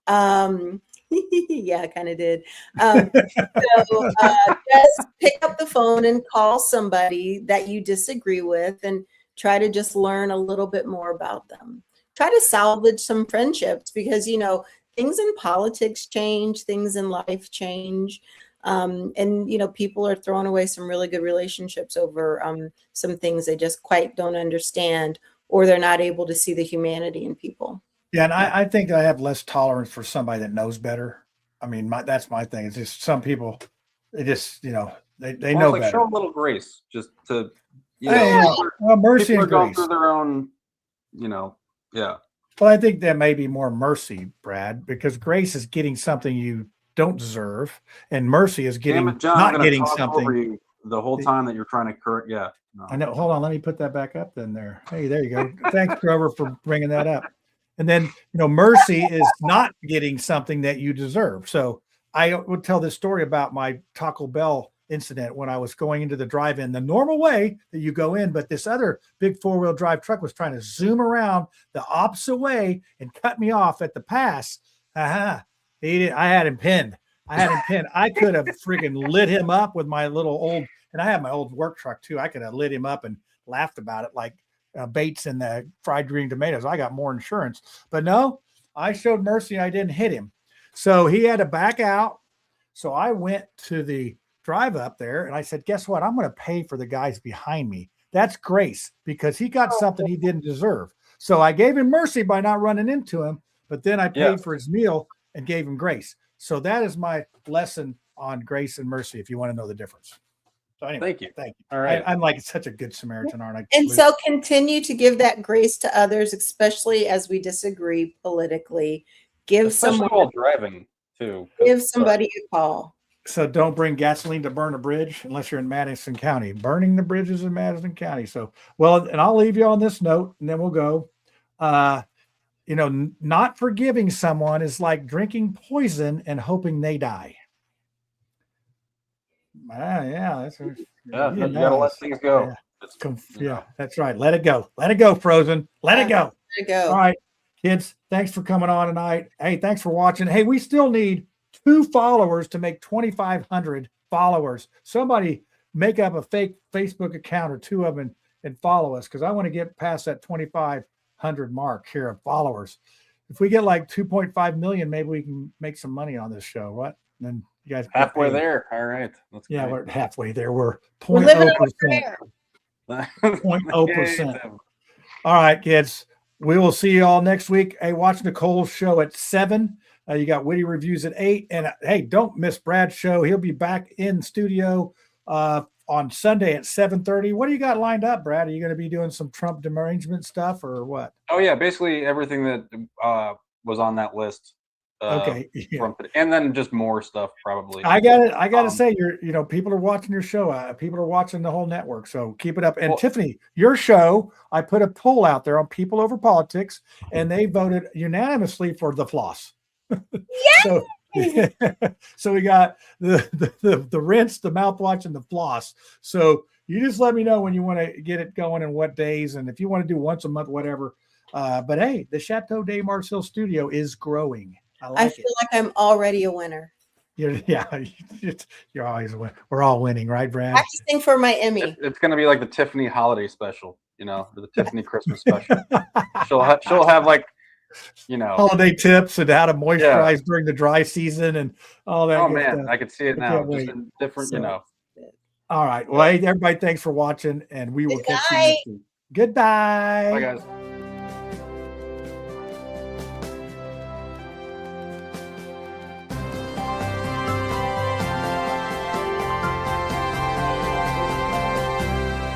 Yeah, I kind of did. So just pick up the phone and call somebody that you disagree with and try to just learn a little bit more about them. Try to salvage some friendships because, things in politics change, things in life change. And, people are throwing away some really good relationships over some things they just quite don't understand, or they're not able to see the humanity in people. Yeah, and I think I have less tolerance for somebody that knows better. I mean, that's my thing. It's just some people, they just, they know better. Show a little grace just to, mercy and grace. Going through their own, yeah. Well, I think that may be more mercy, Brad, because grace is getting something you don't deserve, and mercy is getting not getting something. Over you the whole time that you're trying to correct. Yeah, no. I know. Hold on, let me put that back up. Then there. Hey, there you go. Thanks, Grover, for bringing that up. And then mercy is not getting something that you deserve. So I would tell this story about my Taco Bell incident when I was going into the drive-in the normal way that you go in, but this other big 4-wheel drive truck was trying to zoom around the opposite way and cut me off at the pass. He did. I had him pinned. I could have freaking lit him up with my little old, and I have my old work truck too. I could have lit him up and laughed about it like Bates and the fried green tomatoes. I got more insurance, but no, I showed mercy. I didn't hit him. So he had to back out. So I went to the drive up there and I said, guess what? I'm going to pay for the guys behind me. That's grace because he got something he didn't deserve. So I gave him mercy by not running into him, but then I paid for his meal and gave him grace. So that is my lesson on grace and mercy, if you want to know the difference. So anyway, thank you. All right. I'm like such a good Samaritan, aren't I? And so continue to give that grace to others, especially as we disagree politically. Give someone while driving too. Give somebody a call. So don't bring gasoline to burn a bridge unless you're in Madison County. Burning the bridges in Madison County. So, well, and I'll leave you on this note and then we'll go. Not forgiving someone is like drinking poison and hoping they die. Yeah, that's Yeah, you gotta let things go. Yeah, that's right. Let it go. Let it go, Frozen. Let it go. Let it go. All right, kids. Thanks for coming on tonight. Hey, thanks for watching. Hey, we still need 2 followers to make 2,500 followers. Somebody make up a fake Facebook account or 2 of them and follow us, because I want to get past that 2,500 mark here of followers. If we get like 2.5 million, maybe we can make some money on this show. What? And then you guys halfway there. All right. That's great. We're halfway there. We're We're living 0.0%. 0.0%. All right, kids. We will see you all next week. Hey, watch Nicole's show at 7. You got Witty Reviews at 8. And hey, don't miss Brad's show. He'll be back in studio on Sunday at 7:30. What do you got lined up, Brad? Are you going to be doing some Trump derangement stuff or what? Oh yeah, basically everything that was on that list. Okay, yeah. And then just more stuff probably. I got to say, people are watching your show. People are watching the whole network. So keep it up. And Tiffany, your show, I put a poll out there on People Over Politics, and they voted unanimously for the floss. So we got the rinse, the mouthwash, and the floss. So you just let me know when you want to get it going and what days, and if you want to do once a month, whatever. But hey, the Chateau de Marcel studio is growing. I feel like I'm already a winner. You're always a winner. We're all winning, right, Brad? Practicing for my Emmy. It's going to be like the Tiffany holiday special, or the Tiffany Christmas special. She'll have like, holiday tips and how to moisturize during the dry season and all that. Oh good man, stuff. I can see it now. Can't Just wait. in different, All right. Well, hey, everybody, thanks for watching, and we will catch you next week. Goodbye. Bye, guys.